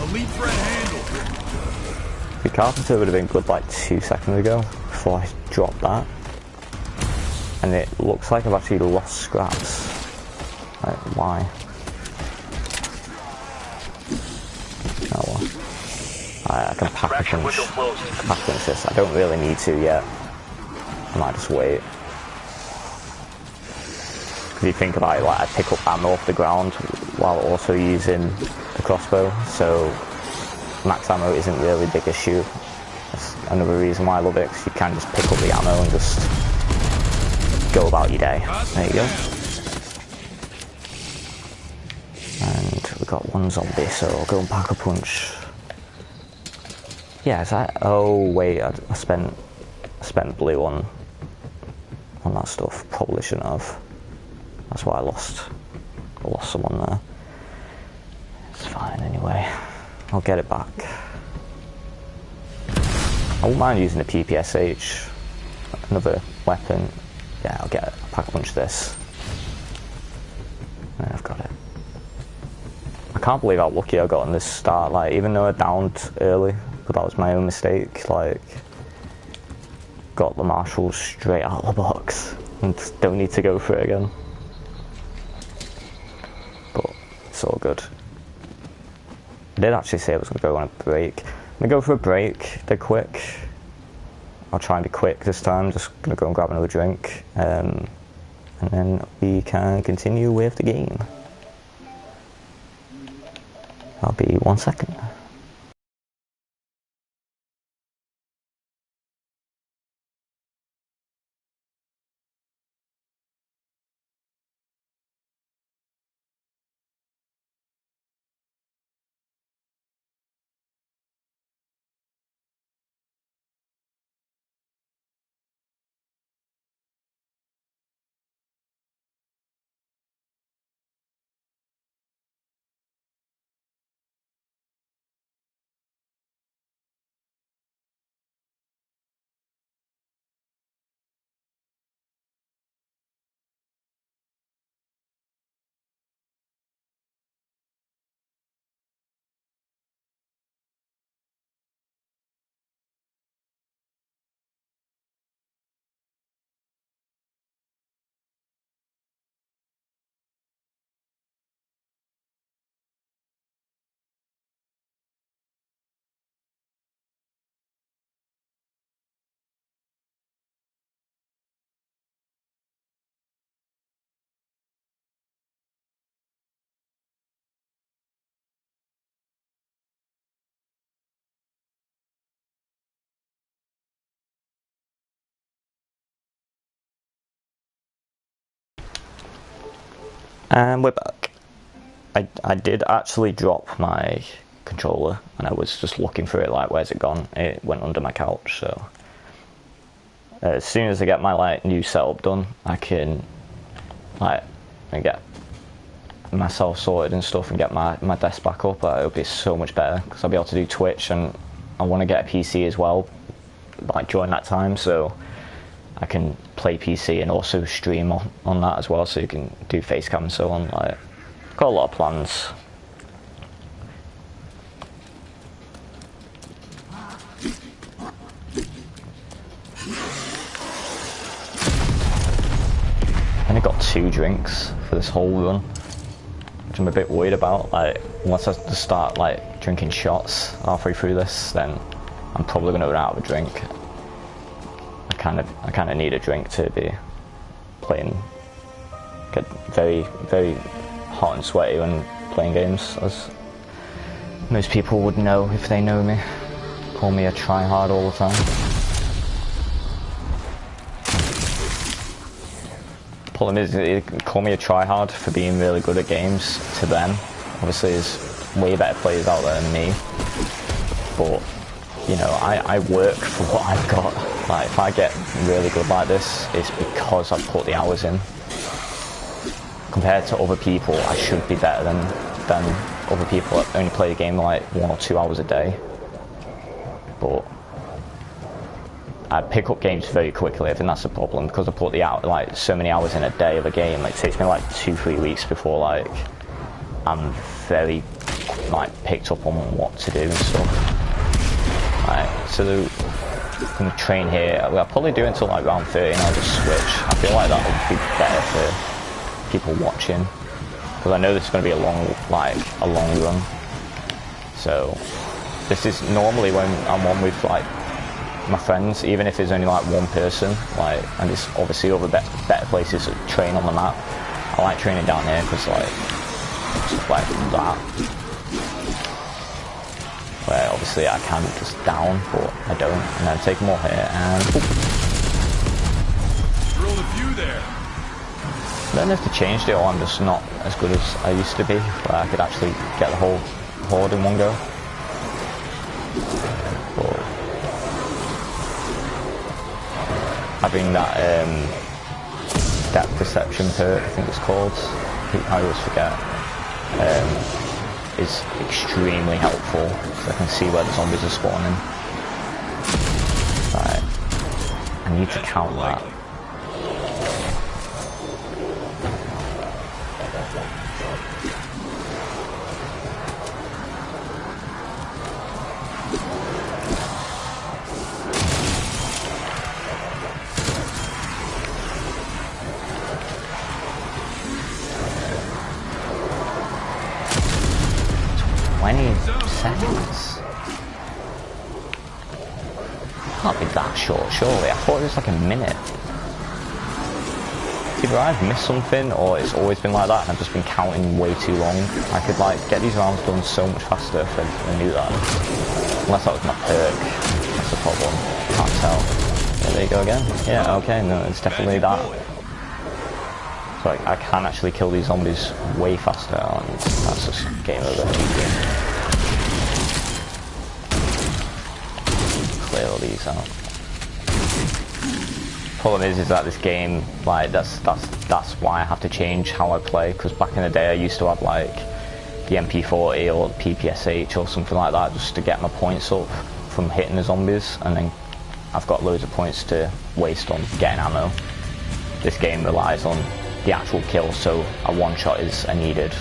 Elite threat handle. The carpenter would have been good like 2 seconds ago before I dropped that. And it looks like I've actually lost scraps. Like, why? Oh well. I can pack a punch this. I don't really need to yet. I might just wait. If you think about it, like I pick up ammo off the ground while also using the crossbow, so max ammo isn't really a big issue. That's another reason why I love it, because you can just pick up the ammo and just go about your day. There you go. And we've got one zombie, so I'll go and pack a punch. Yeah, is that? Oh wait, I spent blue on that stuff. Probably shouldn't have. That's why I lost someone there. It's fine anyway. I'll get it back. I wouldn't mind using a PPSH, another weapon. Yeah, I'll get it. Pack a punch this. Yeah, I've got it. I can't believe how lucky I got on this start. Like, even though I downed early, but that was my own mistake. Like, got the marshals straight out of the box and don't need to go for it again. But it's all good. I did actually say I was going to go on a break. I'm going to go for a break. They're quick. I'll try and be quick this time. Just going to go and grab another drink. And then we can continue with the game. I'll be 1 second. And we're back. I did actually drop my controller and I was just looking for it, like, where's it gone? It went under my couch, so as soon as I get my like new setup done, I can like get myself sorted and stuff and get my desk back up. It'll be so much better because I'll be able to do Twitch, and I want to get a PC as well, like during that time, so I can play PC and also stream on that as well, so you can do facecam and so on. Like, got a lot of plans. I only got 2 drinks for this whole run, which I'm a bit worried about. Like, once I start like drinking shots halfway through this, then I'm probably gonna run out of a drink. I kind of need a drink to be playing, get very, very hot and sweaty when playing games, as most people would know if they know me. Call me a tryhard all the time. Problem is, they call me a tryhard for being really good at games to them. Obviously there's way better players out there than me, but you know, I work for what I've got. Like, if I get really good like this, it's because I've put the hours in. Compared to other people, I should be better than other people that only play the game like 1 or 2 hours a day. But I pick up games very quickly. I think that's the problem, because I put the like so many hours in a day of a game. Like, it takes me like 2-3 weeks before like I'm very like picked up on what to do and stuff. Right, so I'm gonna train here. I'll probably do it until like round 30 and I'll just switch. I feel like that would be better for people watching, because I know this is going to be a long run. So this is normally when I'm on with like my friends, even if there's only like one person, like, and there's obviously other better places to train on the map. I like training down here because like stuff like that, where obviously I can just down, but I don't, and then take them all here and Drilled a few there. I don't know if they changed it or I'm just not as good as I used to be, where I could actually get the whole horde in one go. But having that depth perception perk, I think it's called, I always forget, is extremely helpful, so I can see where the zombies are spawning. Right, I need to count that. Seconds. Can't be that short, surely. I thought it was like a minute. Either I've missed something or it's always been like that and I've just been counting way too long. I could like get these rounds done so much faster if I knew that. Unless that was my perk. That's the problem. Can't tell. Yeah, there you go again. Yeah, okay, no, it's definitely that. So I can actually kill these zombies way faster, and that's just game over. Clear all these out. Problem is that this game, like, that's why I have to change how I play, because back in the day I used to have like the MP40 or PPSH or something like that just to get my points up from hitting the zombies, and then I've got loads of points to waste on getting ammo. This game relies on the actual kill, so a one-shot is needed.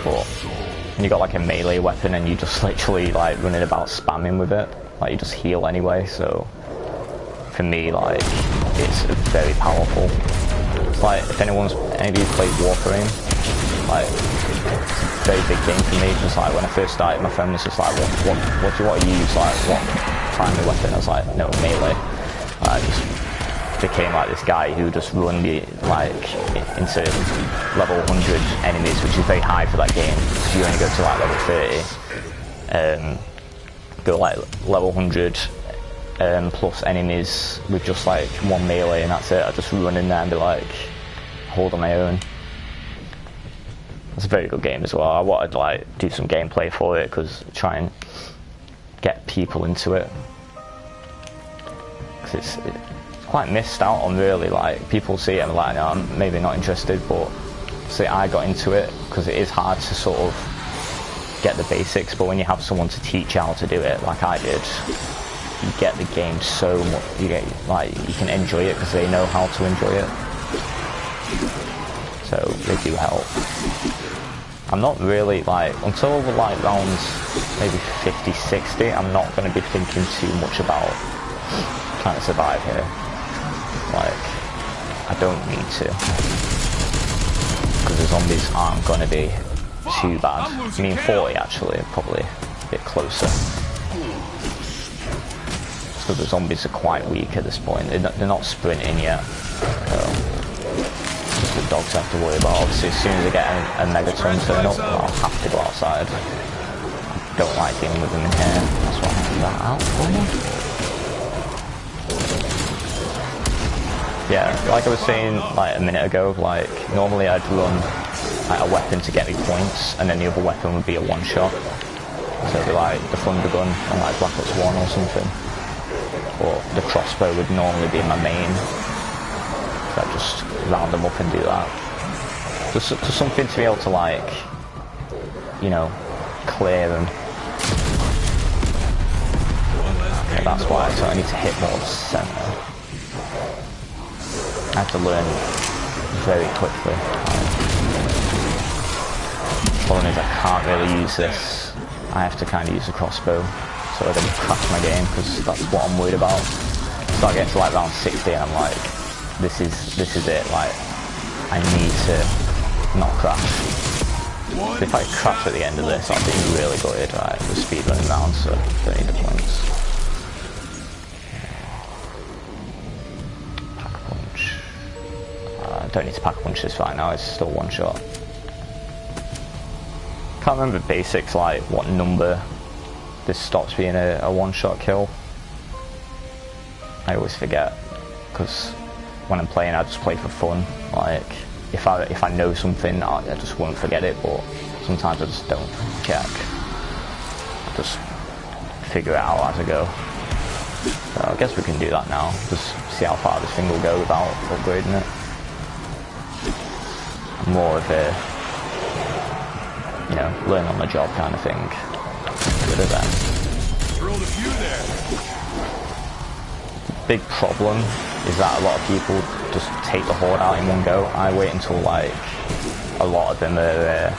But when you got like a melee weapon and you just literally like running about spamming with it, like you just heal anyway, so for me like it's very powerful. It's like if any of you played Warframe, like it's a very big game for me, because like when I first started my friend was just like what do you want to use, like what primary weapon? I was like, no, melee. I just became like this guy who just run the like into level 100 enemies, which is very high for that game, because you only go to like level 30. Go like level 100 plus enemies with just like one melee, and that's it. I just run in there and be like, hold on my own. It's a very good game as well. I wanted to like do some gameplay for it, because try and get people into it, because it's quite missed out on, really. Like, people see it and like, no, I'm maybe not interested, but see, I got into it because it is hard to sort of get the basics, but when you have someone to teach you how to do it like I did, you get the game so much, you can enjoy it because they know how to enjoy it, so they do help. I'm not really like, until like rounds maybe 50, 60, I'm not going to be thinking too much about trying to survive here. Like, I don't need to, because the zombies aren't going to be too bad. I mean 40 actually, probably a bit closer. So the zombies are quite weak at this point. They're not sprinting yet, so just the dogs I have to worry about. Obviously as soon as I get a megaton turn up, I'll have to go outside. I don't like dealing with them in here, that's why I have that out for me. Yeah, like I was saying like a minute ago, like normally I'd run like a weapon to get me points, and then the other weapon would be a one-shot. So it'd be like the thunder gun and like Black Ops 1 or something. But the crossbow would normally be my main. So I'd just round them up and do that. Just something to be able to like, you know, clear them. Okay, that's why, so I need to hit more center. I have to learn very quickly. The problem is I can't really use this. I have to kind of use the crossbow so I don't crash my game, because that's what I'm worried about. Start getting to like round 60 and I'm like, this is it, like, I need to not crash. So if I crash at the end of this, I'll be really gutted. Right, the speed running round, so don't need the points. Pack a punch. I don't need to pack a punch this right now, it's still one shot. Can't remember basics, like what number this stops being a one-shot kill. I always forget, because when I'm playing I just play for fun. Like if I know something I just won't forget it, but sometimes I just don't check. I just figure it out as I go. So I guess we can do that now, just see how far this thing will go without upgrading it. More of a, you know, learn on the job kind of thing. Good at that. Drilled a few there. Big problem is that a lot of people just take the horde out in one go. I wait until like a lot of them are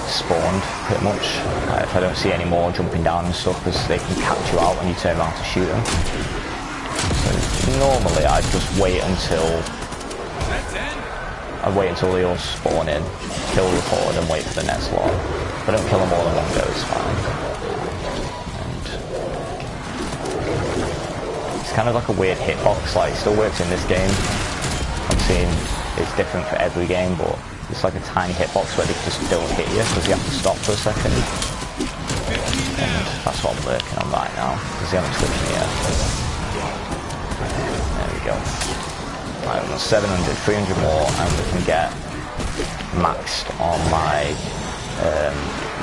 spawned pretty much. If I don't see any more jumping down and stuff, because they can catch you out when you turn around to shoot them. So normally I just wait until they all spawn in, kill the horde and wait for the next lot. If I don't kill them all in one go, it's fine. And it's kind of like a weird hitbox, like it still works in this game. I'm seeing it's different for every game, but it's like a tiny hitbox where they just don't hit you because you have to stop for a second. And that's what I'm working on right now, because they haven't switched me yet. There we go. Right, we've got 700, 300 more, and we can get maxed on my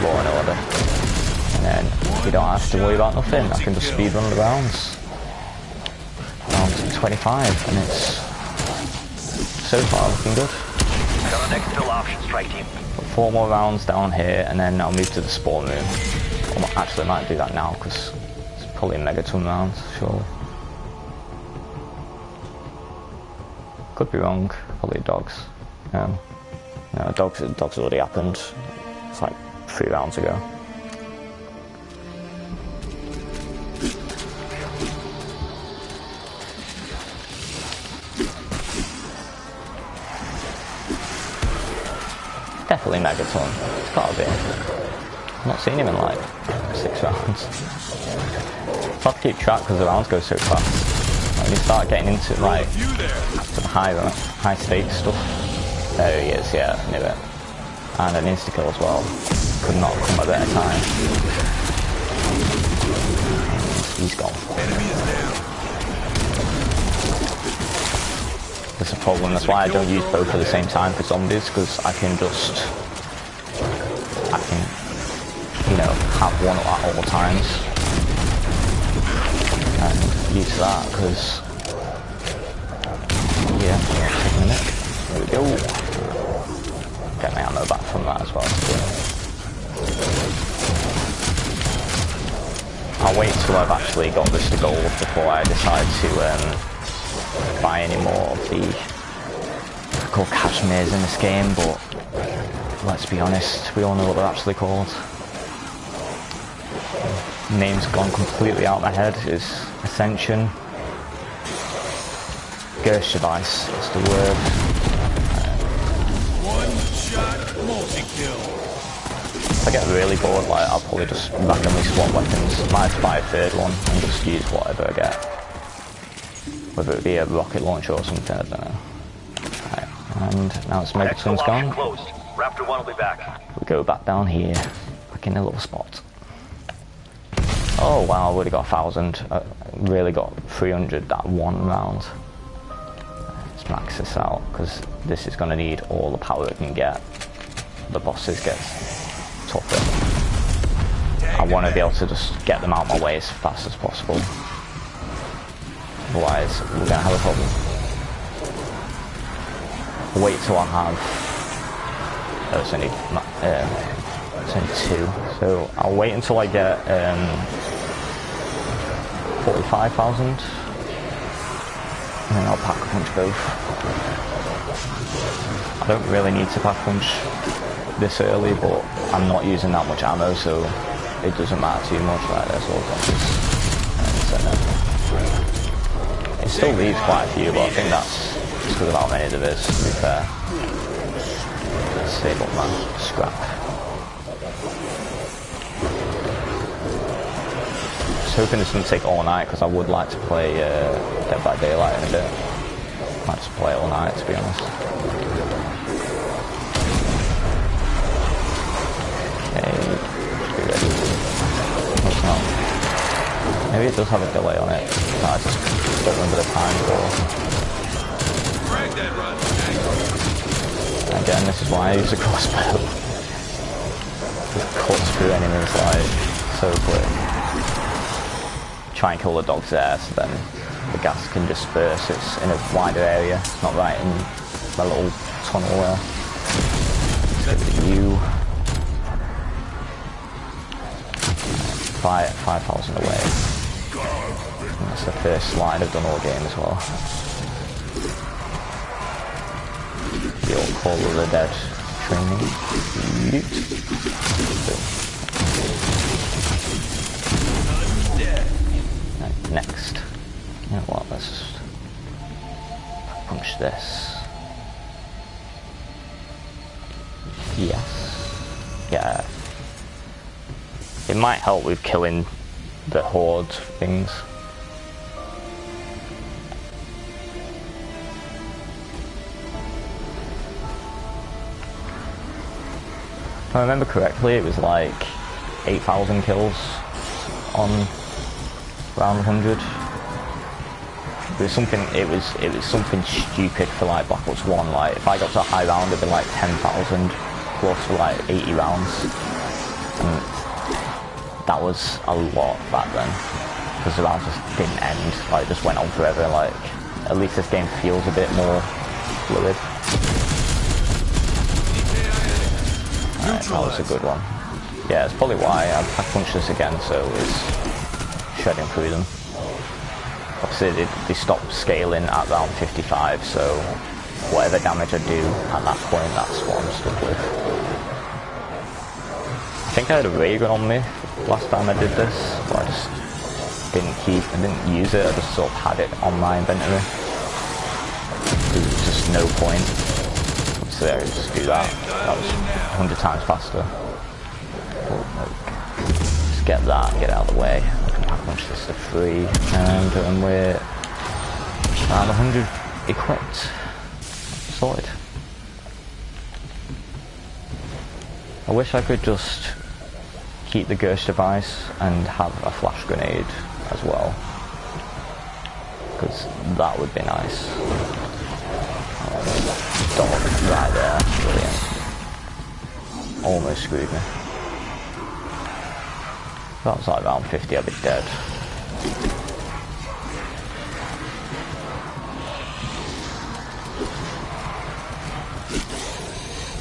Law and Order. And then we don't have to worry about nothing. I can just speed run the rounds. Round 25, and it's so far looking good. Got an next fill option, strike team. Got 4 more rounds down here, and then I'll move to the spawn room. Actually, I might do that now, because it's probably a megaton round, surely. Could be wrong, probably dogs. No, dogs already happened. It's like 3 rounds ago. Definitely Megaton. It's gotta be. I've not seen him in like 6 rounds. It's hard to keep track because the rounds go so fast. When you start getting into like to the high stakes stuff. There he is, yeah, I knew it. And an insta-kill as well. Could not come at a better time. He's gone. That's a problem, that's why I don't use both at the same time for zombies, because I can, you know, have one at all times. And use that, because, yeah, take a minute. There we go. Get my ammo back from that as well. I'll wait till I've actually got this to gold before I decide to buy any more of the called cashmeres in this game, but let's be honest, we all know what they're actually called. Name's gone completely out of my head. It's Ascension. Gershdevice is the word. One shot multi-kill. If I get really bored, like I'll probably just randomly swap weapons. Might have to buy a 3rd one and just use whatever I get. Whether it be a rocket launcher or something, I don't know. Right, and now it's Megaton's gone. Closed. Raptor 1 will be back. We go back down here, back in a little spot. Oh wow, I've already got 1,000. I really got 300 that one round. Let's max this out, because this is going to need all the power it can get. The bosses get tougher. I want to be able to just get them out of my way as fast as possible. Otherwise, we're going to have a problem. Wait till I have... Oh, it's only 2. So I'll wait until I get 45,000. And then I'll pack punch both. I don't really need to pack punch this early, but I'm not using that much ammo, so it doesn't matter too much. Like there's all it still leaves quite a few, but I think that's just because of how many there is, to be fair. Let's save up my scrap. I was hoping this wouldn't take all night, because I would like to play Dead by Daylight in a bit. Might just play it all night, to be honest. Maybe it does have a delay on it. No, I just don't remember the time for. Again, this is why I use a crossbow. Just cuts through enemies like so quick. Try and kill the dogs there, so then the gas can disperse. It's in a wider area. It's not right in my little tunnel there. Let's go to you. 5,000 away. And that's the first slide I've done all game as well. The old Call of the Dead training. Right, next. You know what, let's just punch this. Yes. Yeah. It might help with killing the horde things. If I remember correctly, it was like 8,000 kills on round 100. It was something. It was something stupid for like Black Ops 1. Like if I got to a high round, it'd be like 10,000 plus for like 80 rounds. And that was a lot back then, because the rounds just didn't end, like it just went on forever. Like, at least this game feels a bit more fluid. Alright, that was a good one. Yeah, it's probably why I punched this again, so it's shredding through them. Obviously they stopped scaling at round 55, so whatever damage I do at that point, that's what I'm stuck with. I think I had a ray gun on me last time I did this, but I just didn't use it. I just sort of had it on my inventory. There was just no point. So there, just do that. That was 100 times faster. Just get that, get it out of the way. I can pack punch this to 3, and we're around 100 equipped. Sorted. I wish I could just keep the Gersh device and have a flash grenade as well, because that would be nice. Dog right there, brilliant. Almost screwed me. If that was like around 50, I'd be dead.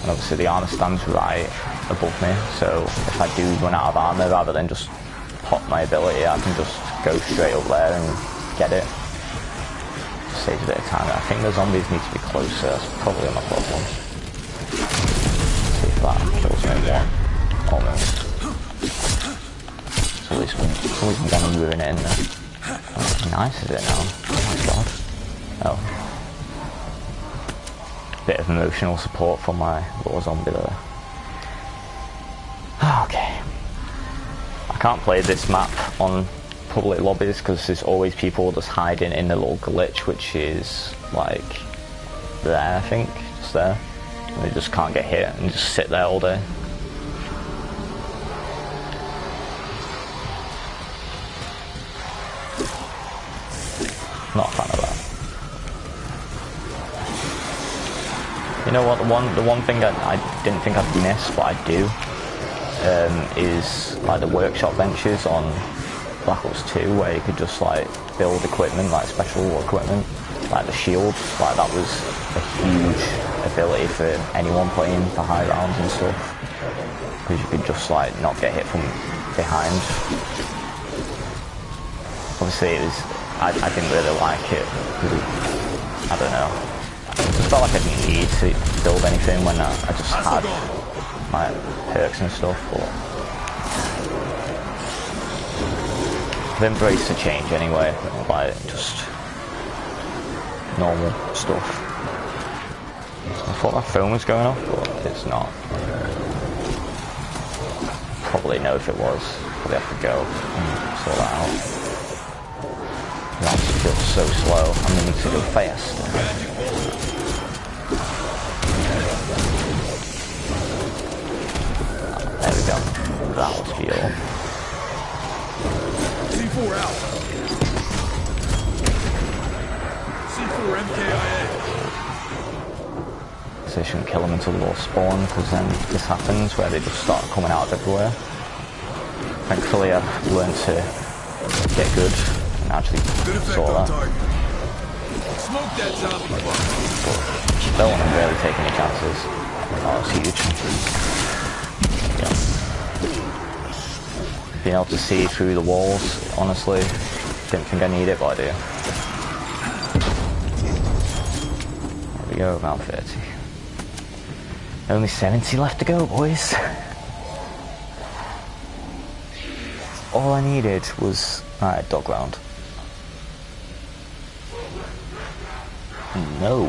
And obviously the armor stands right above me, so if I do run out of armor, rather than just pop my ability, I can just go straight up there and get it. Saves a bit of time. I think the zombies need to be closer, that's probably my problem. Let's see if that kills me in one. Almost. It's always one ruin it in there. How nice is it now? Oh my god. Oh. Bit of emotional support from my little zombie there. Okay. I can't play this map on public lobbies because there's always people just hiding in the little glitch, which is like there, I think, just there. And they just can't get hit and just sit there all day. Not a fan of that. You know what? The one thing I didn't think I'd miss, but I do, is like the workshop benches on Black Ops 2, where you could just like build equipment, like special equipment, like the shields. Like that was a huge ability for anyone playing for high rounds and stuff, because you could just like not get hit from behind. Obviously it was, I didn't really like it, because I don't know, I just felt like I didn't need to build anything when I just had like perks and stuff. But I've embraced the change anyway, like just normal stuff. I thought my phone was going off, but it's not. Probably know if it was. Probably have to go and sort that out. That feels so slow. I'm gonna need to go fast. There we go. That was beautiful. C4 out. C4 MKIA. So you shouldn't kill them until they all spawn, because then this happens where they just start coming out of everywhere. Thankfully I've learned to get good and actually sort that. Smoke that zombie. But don't want to really take any chances. Oh, it's huge. Yeah. Being able to see through the walls, honestly, didn't think I need it, but I do. There we go, about 30. Only 70 left to go, boys. All I needed was dog round. No.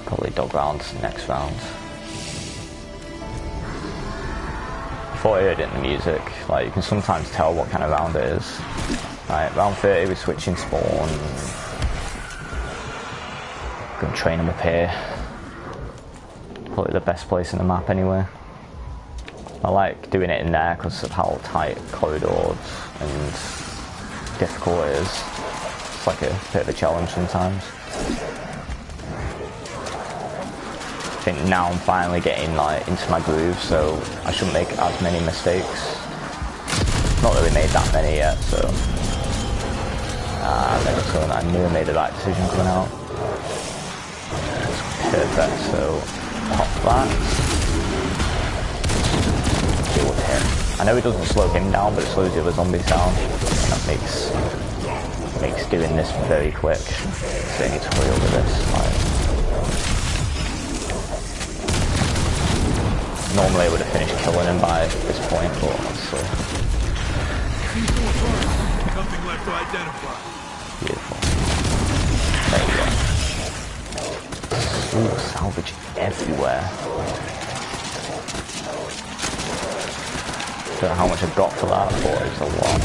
Probably dog round next round. I thought I heard it in the music. Like, you can sometimes tell what kind of round it is. Right, round 30 we're switching spawn. Gonna train them up here. Probably the best place in the map anyway. I like doing it in there because of how tight corridors and difficult it is. It's like a bit of a challenge sometimes. I think now I'm finally getting like into my groove, so I shouldn't make as many mistakes. Not really made that many yet, so I knew I made the right decision coming out. Perfect, so pop that. Deal with him. I know it doesn't slow him down, but it slows the other zombies down, and that makes doing this very quick. So I need to hurry over this. Normally I would have finished killing him by this point, but honestly. Something left to identify. Beautiful. There you go. Ooh, salvage everywhere. Don't know how much I got for that, but it's a lot.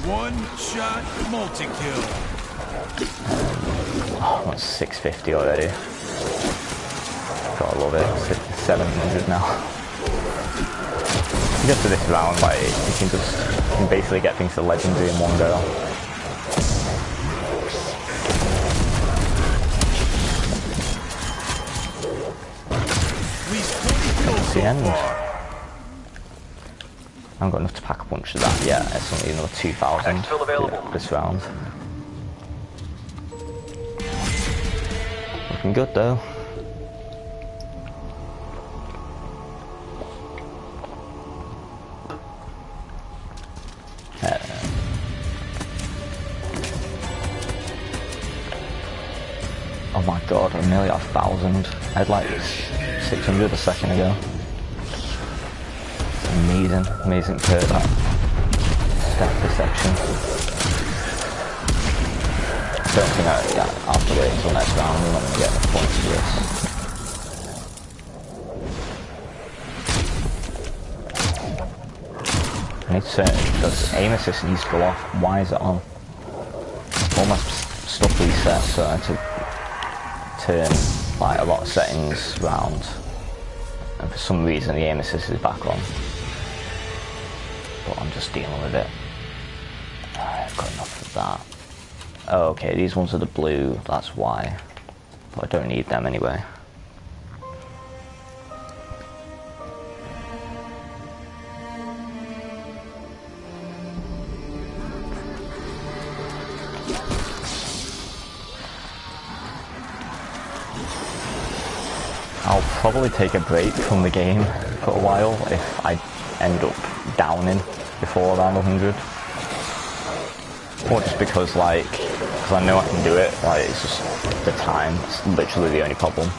One shot multi-kill. Oh, I'm at 650 already. Gotta love it. 700 now. Just for this round, like, you can basically get things to legendary in one go. That's the end. I haven't got enough to pack a bunch of that yet. It's only another 2,000 this round. Looking good though. Oh my god, I'm nearly at 1,000. I had like 600 a second ago. Amazing, amazing perk that. Depth perception. I don't think I'll have to wait until next round. I'm not going to get enough points for this. I need to turn, does aim assist needs to go off? Why is it on? All my stuff reset, so I had to turn like a lot of settings round. And for some reason the aim assist is back on. But I'm just dealing with it. I've got enough of that. Oh, okay, these ones are the blue, that's why. But I don't need them anyway. I'll probably take a break from the game for a while if I end up downing before around 100. Or just because I know I can do it, like it's just the time, it's literally the only problem.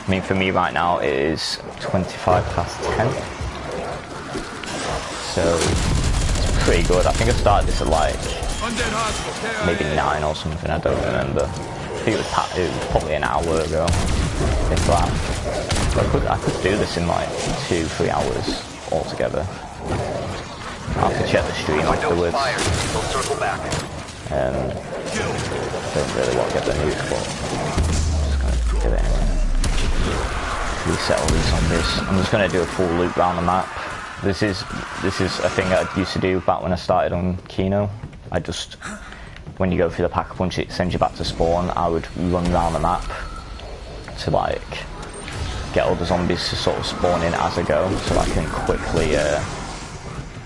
I mean, for me right now it is 25 past 10. So it's pretty good. I think I started this at like maybe 9 or something, I don't remember. I think it was probably an hour ago, if that. I could do this in like 2-3 hours altogether. I'll have to check the stream afterwards. Don't really want to get the nuke, but I'm just going to do it anyway. Reset all these zombies. I'm just going to do a full loop around the map. This is a thing that I used to do back when I started on Kino. I just, when you go through the pack-a-punch, it sends you back to spawn. I would run around the map to like get all the zombies to sort of spawn in as I go, so I can quickly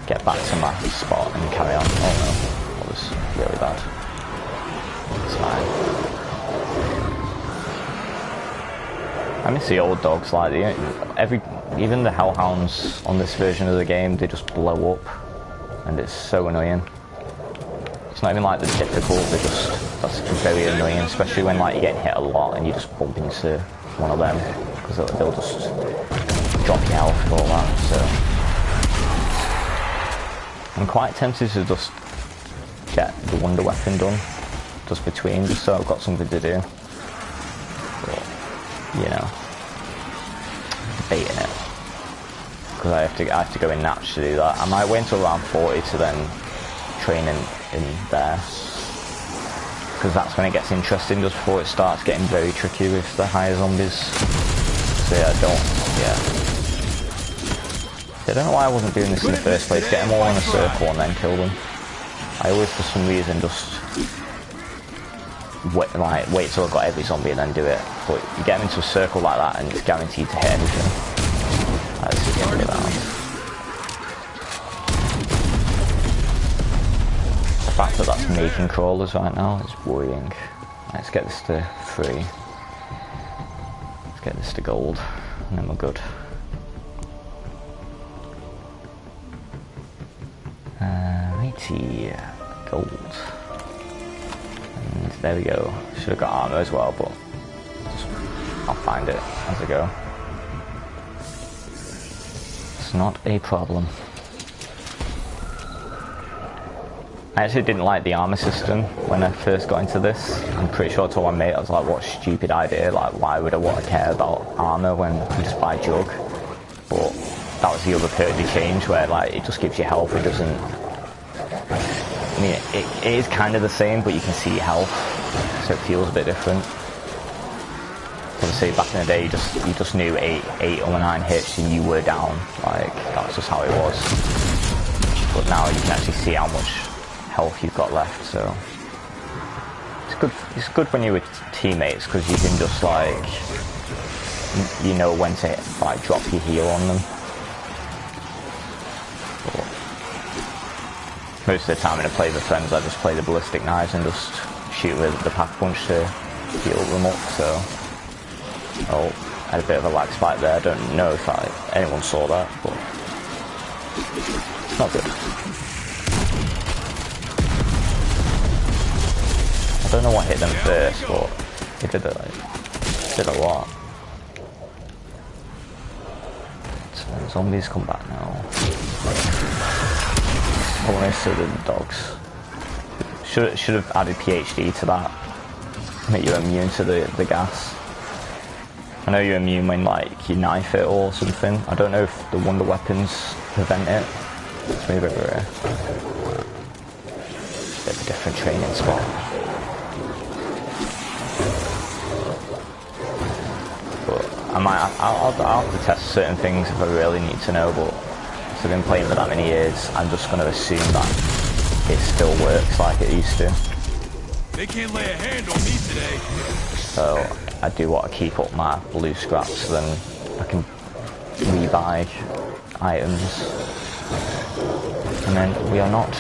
get back to my spot and carry on. Oh no, that was really bad. It's fine. I miss the old dogs, like even the hellhounds on this version of the game, they just blow up, and it's so annoying. It's not even like they're difficult, that's very annoying, especially when like you're getting hit a lot and you just bump into one of them, because they'll just drop your health and all that, so. I'm quite tempted to just get the wonder weapon done, just between, just so I've got something to do. But, you know, debating it, because I have to go in Natch to do that. I might wait until around 40 to then train in there, because that's when it gets interesting, just before it starts getting very tricky with the higher zombies. So yeah, I don't know why I wasn't doing this in the first place, get them all in a circle and then kill them. I always, for some reason, just wait till I've got every zombie and then do it. But you get them into a circle like that and it's guaranteed to hit everything. This is the end of the round. The fact that that's making crawlers right now is worrying. Let's get this to 3. Let's get this to gold, and then we're good. Righty, gold. And there we go. Should have got armor as well, but I'll find it as I go. It's not a problem. I actually didn't like the armor system when I first got into this. I'm pretty sure I told my mate, I was like, what a stupid idea, like why would I want to care about armor when I can just buy jug? But that was the other perk they changed, where like it just gives you health, it doesn't... I mean, it is kind of the same, but you can see health, so it feels a bit different. Obviously, back in the day, you just knew 8 or 9 hits and you were down. Like, that's just how it was. But now you can actually see how much health you've got left, so... It's good when you're with teammates, because you can just, like... You know when to, like, drop your heal on them. But most of the time when I play with friends, I just play the ballistic knives and just shoot with the pack-a-punch to heal them up, so... Oh, I had a bit of a lag spike there. I don't know if anyone saw that, but it's not good. I don't know what hit them first, but it did a lot. So zombies come back now. Almost to the dogs. Should have added PhD to that. Make you immune to the gas. I know you're immune when like you knife it or something. I don't know if the wonder weapons prevent it. It's maybe a bit of a different training spot. But I'll have to test certain things if I really need to know, but since I've been playing for that many years, I'm just going to assume that it still works like it used to. They can't lay a hand on me today. So I do want to keep up my blue scraps so then I can rebuy items. And then we are not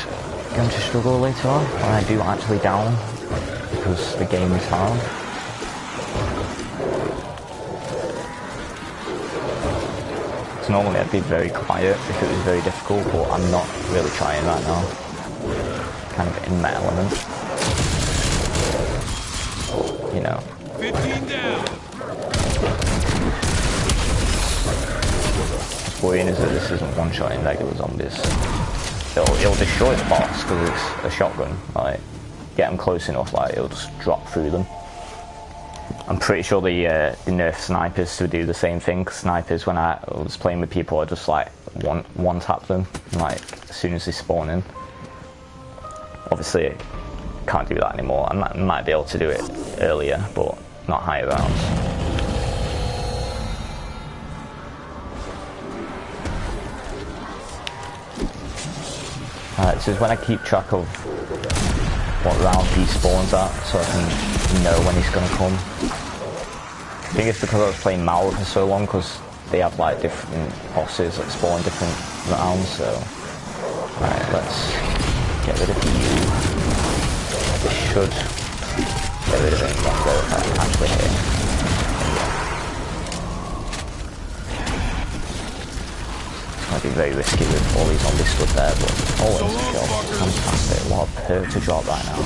going to struggle later on when I do actually down, because the game is hard. So normally I'd be very quiet if it was very difficult, but I'm not really trying right now. Kind of in my element. You know. 15 down. What's worrying is that this isn't one-shotting regular zombies. It'll destroy the boss because it's a shotgun. Like, get them close enough, like it'll just drop through them. I'm pretty sure they nerf snipers to do the same thing. Cause snipers, when I was playing with people, I just like one tap them, like as soon as they spawn in. Obviously, can't do that anymore. I might be able to do it earlier, but not higher rounds. Alright, this is when I keep track of what round he spawns at, so I can know when he's gonna come. I think it's because I was playing Mal for so long, because they have like different bosses that spawn different rounds, so... Alright, let's get rid of you. This should get rid of him longer if I can actually hit him. Might be very risky with all these zombies stood there, but oh, it's a kill. Fantastic. What a perk to drop right now.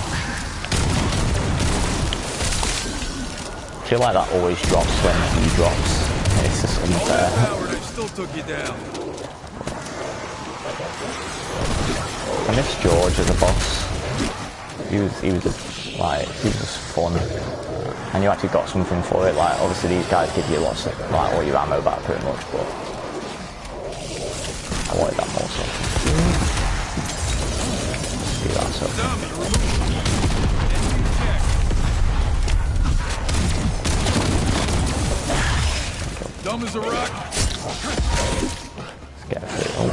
I feel like that always drops when he drops. It's just unfair. I still took you down. I miss George as a boss. He was just fun. And you actually got something for it. Like, obviously these guys give you lots of, like, all your ammo back pretty much, but I wanted that more, so let's do that, so. Dumb as a rock. Let's get through. Oh.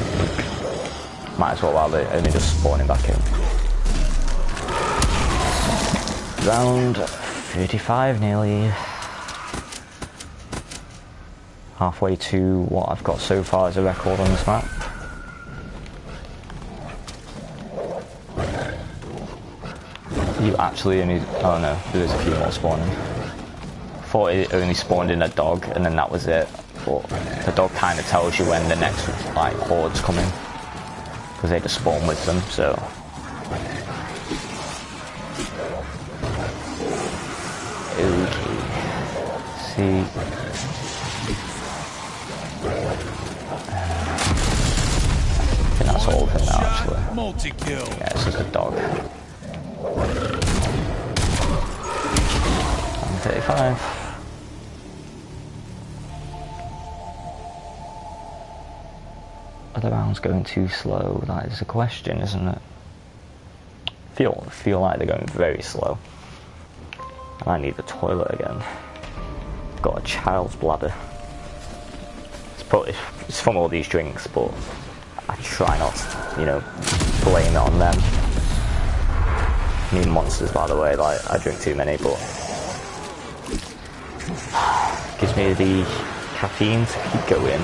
Might as well while they're only just spawning back in. Round 35 nearly. Halfway to what I've got so far as a record on this map. You actually only... oh no, there is a few more spawning. Thought it only spawned in a dog and then that was it. But the dog kind of tells you when the next like horde's coming. Because they just spawn with them, so... Okay. See... I think that's all of him now, actually. Multi-kill. Yeah, it's just a dog. 35. Are the rounds going too slow? That is a question, isn't it? Feel like they're going very slow. I need the toilet again. I've got a child's bladder. It's from all these drinks, but I try not to, you know, blame it on them. Mean monsters, by the way, like, I drink too many, but gives me the caffeine to keep going.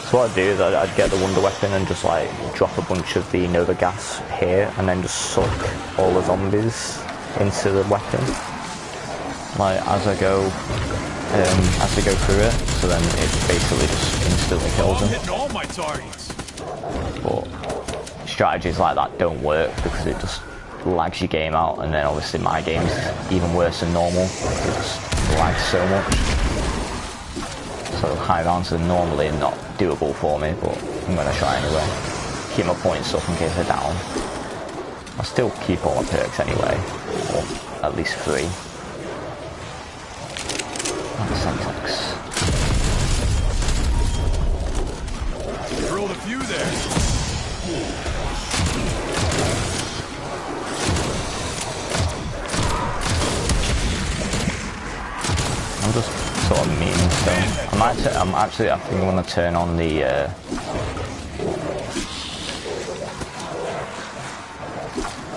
So what I'd do is I'd get the wonder weapon and just like drop a bunch of the Nova gas here and then just suck all the zombies into the weapon. Like as I go through it, so then it basically just instantly kills them. Hitting all my targets. But strategies like that don't work because it just lags your game out, and then obviously my game's even worse than normal. It just lags so much. So high rounds are normally not doable for me, but I'm going to try anyway. Keep my points up in case they're down. I'll still keep all my perks anyway, or at least 3. That's syntax. Drilled a few there. I'm just sort of mean, so I think I'm going to turn on the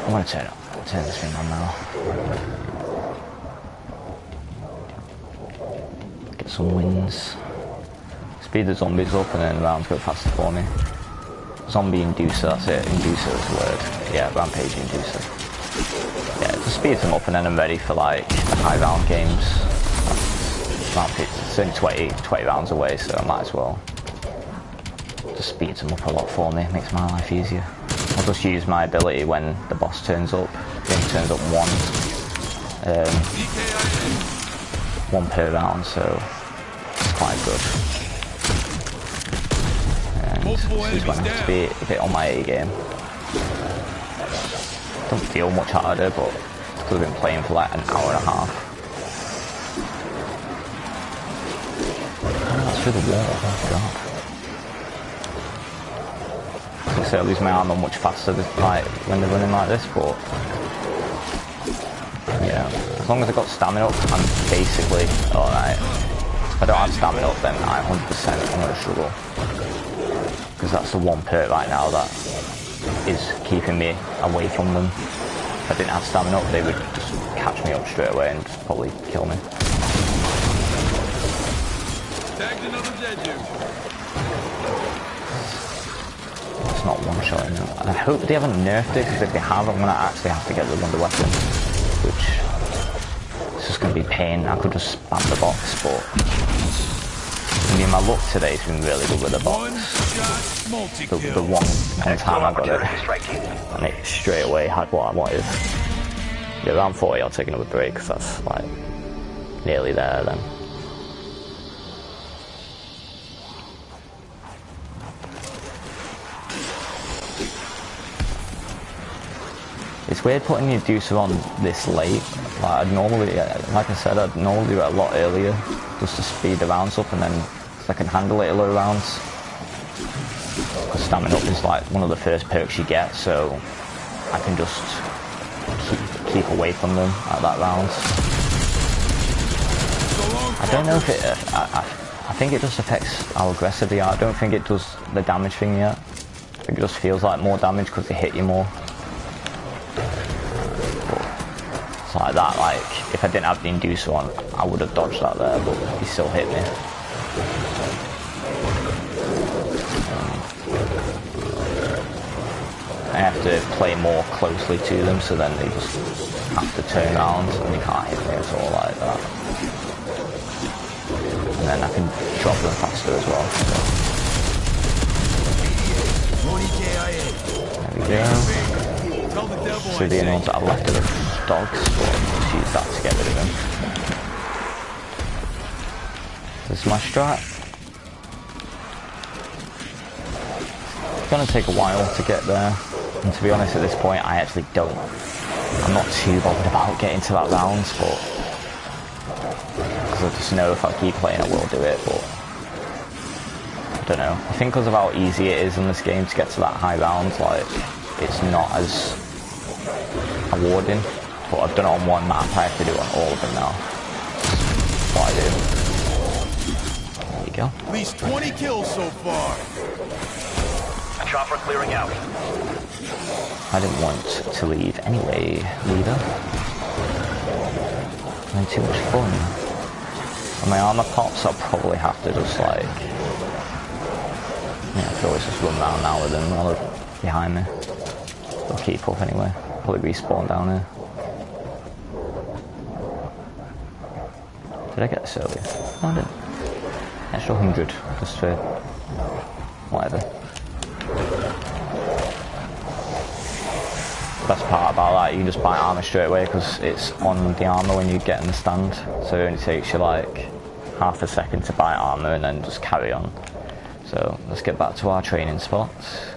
I'm going to turn this thing on now. Get some wins. Speed the zombies up and then rounds go faster for me. Zombie inducer, that's it. Inducer is the word. Yeah, rampage inducer. Yeah, just speeds them up and then I'm ready for like the high round games. It's only 20 rounds away, so I might as well. Just speeds them up a lot for me, makes my life easier. I'll just use my ability when the boss turns up. He only turns up one per round, so it's quite good. And this is when I have to be a bit on my A game. Doesn't feel much harder, but because I've been playing for like an hour and a half. Oh, that's through the wall, oh god. So I lose my armor much faster like, when they're running like this, but yeah, as long as I got stamina up, I'm basically alright. If I don't have stamina up, then 100% I'm going to struggle. Because that's the one perk right now that is keeping me away from them. If I didn't have stamina up, they would just catch me up straight away and just probably kill me. Tagged another dead dude. It's not one-shotting them. And I hope they haven't nerfed it, because if they have, I'm going to actually have to get the wonder weapon. Which is just going to be pain. I could just spam the box, but I mean, my luck today has been really good with the box. The one time I got it, and it straight away had what I wanted. Yeah, round 40 I'll take another break, because that's like nearly there then. It's weird putting your deucer on this late. Like I'd normally, like I said, I'd normally do it a lot earlier, just to speed the rounds up, and then I can handle it at low rounds. Because stamina up is like one of the first perks you get, so I can just keep away from them at that round. I don't know if it. I think it just affects how aggressive they are. I don't think it does the damage thing yet. I think it just feels like more damage because they hit you more. It's like that, like, if I didn't have the inducer on, I would have dodged that there, but he still hit me. I have to play more closely to them, so then they just have to turn around, and they can't hit me at all like that. And then I can drop them faster as well. So. There we go. So the only ones that I've left are the dogs, but I'll just use that to get rid of them. This is my strat. It's gonna take a while to get there, and to be honest at this point I actually don't. I'm not too bothered about getting to that round, but because I just know if I keep playing I will do it, but I don't know. I think because of how easy it is in this game to get to that high round, like it's not as rewarding, but I've done it on one map, I have to do it on all of them now. That's what I do. There you go. At least 20 kills so far. Chopper clearing out. I didn't want to leave anyway, leader. I'm having too much fun. When my armor pops, I'll probably have to just like, yeah, I could always just run around now with them while they're behind me. They'll keep up anyway. Probably respawn down here. Did I get this earlier? No, I didn't. Extra 100, just for whatever. Best part about that, you can just buy armor straight away because it's on the armor when you get in the stand. So it only takes you like half a second to buy armor and then just carry on. So let's get back to our training spots.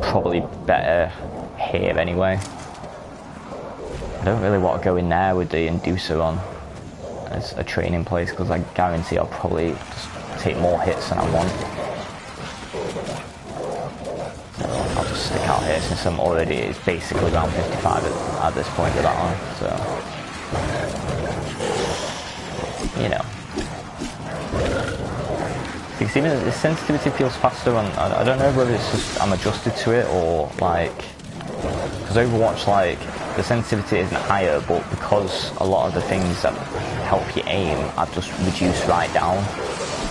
Probably better here anyway. I don't really want to go in there with the inducer on as a training place because I guarantee I'll probably just take more hits than I want. So I'll just stick out here since I'm already, it's basically around 55 at this point with that one, so you know. Because even the sensitivity feels faster on, I don't know whether it's just I'm adjusted to it or like, because Overwatch like, the sensitivity isn't higher, but because a lot of the things that help you aim I've just reduced right down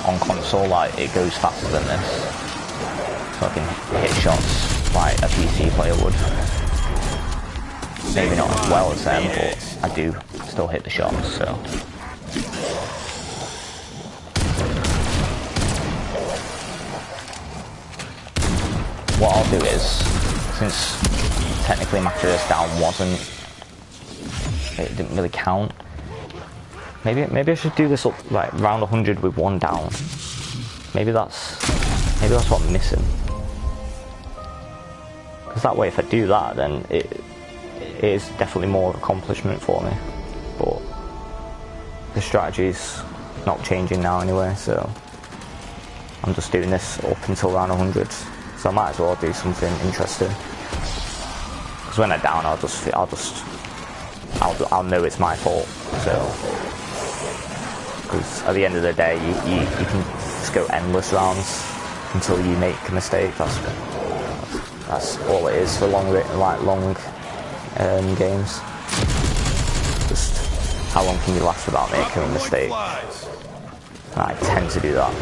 on console, like it goes faster than this. So I can hit shots like a PC player would. maybe not as well as them, but I do still hit the shots, so. What I'll do is, since technically my first down it didn't really count, maybe I should do this up like round 100 with 1 down. Maybe that's what I'm missing. Because that way, if I do that, then it is definitely more of an accomplishment for me. But the strategy's not changing now anyway, so I'm just doing this up until round 100. So I might as well do something interesting. Because when I down, I'll know it's my fault. So, because at the end of the day, you can just go endless rounds until you make a mistake. That's all it is for long games. Just how long can you last without making a mistake? I tend to do that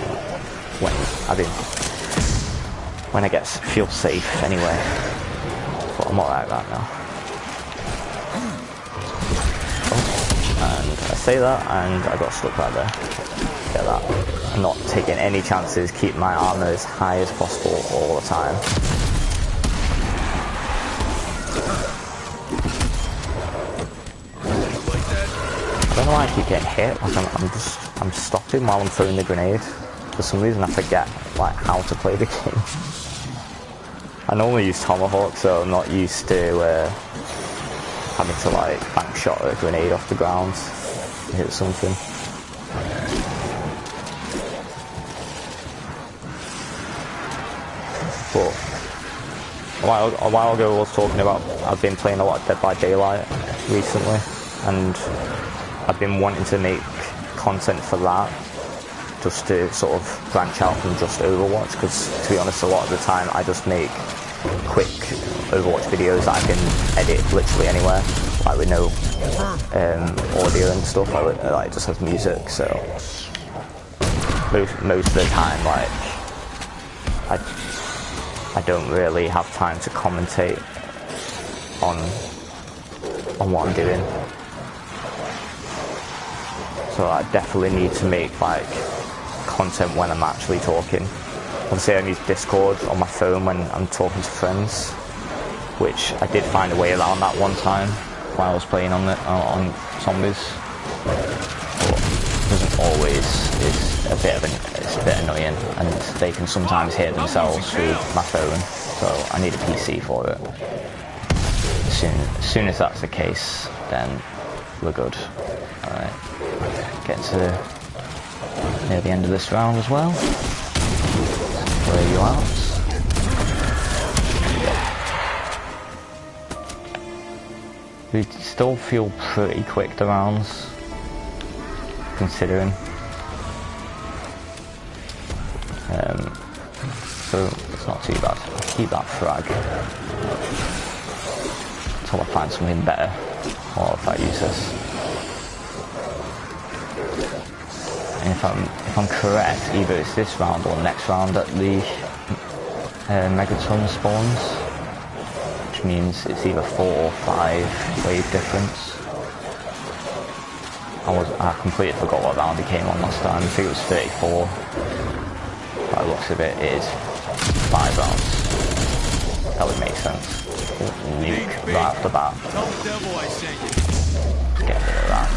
when I feel safe anyway. But I'm alright right now. And I say that, and I got stuck right there. Get that. I'm not taking any chances. Keep my armor as high as possible all the time. I don't know why I keep getting hit. Like I'm stopping while I'm throwing the grenade. For some reason I forget like how to play the game. I normally use Tomahawk, so I'm not used to having to like bank shot a grenade off the ground and hit something. But a while ago I was talking about I've been playing a lot of Dead by Daylight recently, and I've been wanting to make content for that, just to sort of branch out from just Overwatch, because to be honest a lot of the time I just make quick Overwatch videos that I can edit literally anywhere, like with no audio and stuff, like it just has music, so most of the time like I don't really have time to commentate on what I'm doing. So I definitely need to make like content when I'm actually talking. Obviously I use Discord on my phone when I'm talking to friends, which I did find a way around that one time while I was playing on zombies. But it doesn't always. It's a bit annoying, and they can sometimes hear themselves through my phone, so I need a PC for it. As soon as that's the case, then we're good. Alright, get to near the end of this round as well. Where are you out? We still feel pretty quick the rounds, considering. So it's not too bad. I'll keep that frag until I find something better, or if I use this. And if I'm correct, either it's this round or next round that the Megaton spawns, which means it's either 4 or 5 wave difference. I completely forgot what round it came on last time. I think it was 34. By the looks of it, it is 5 rounds. That would make sense. Nuke right off the bat. Get rid of that.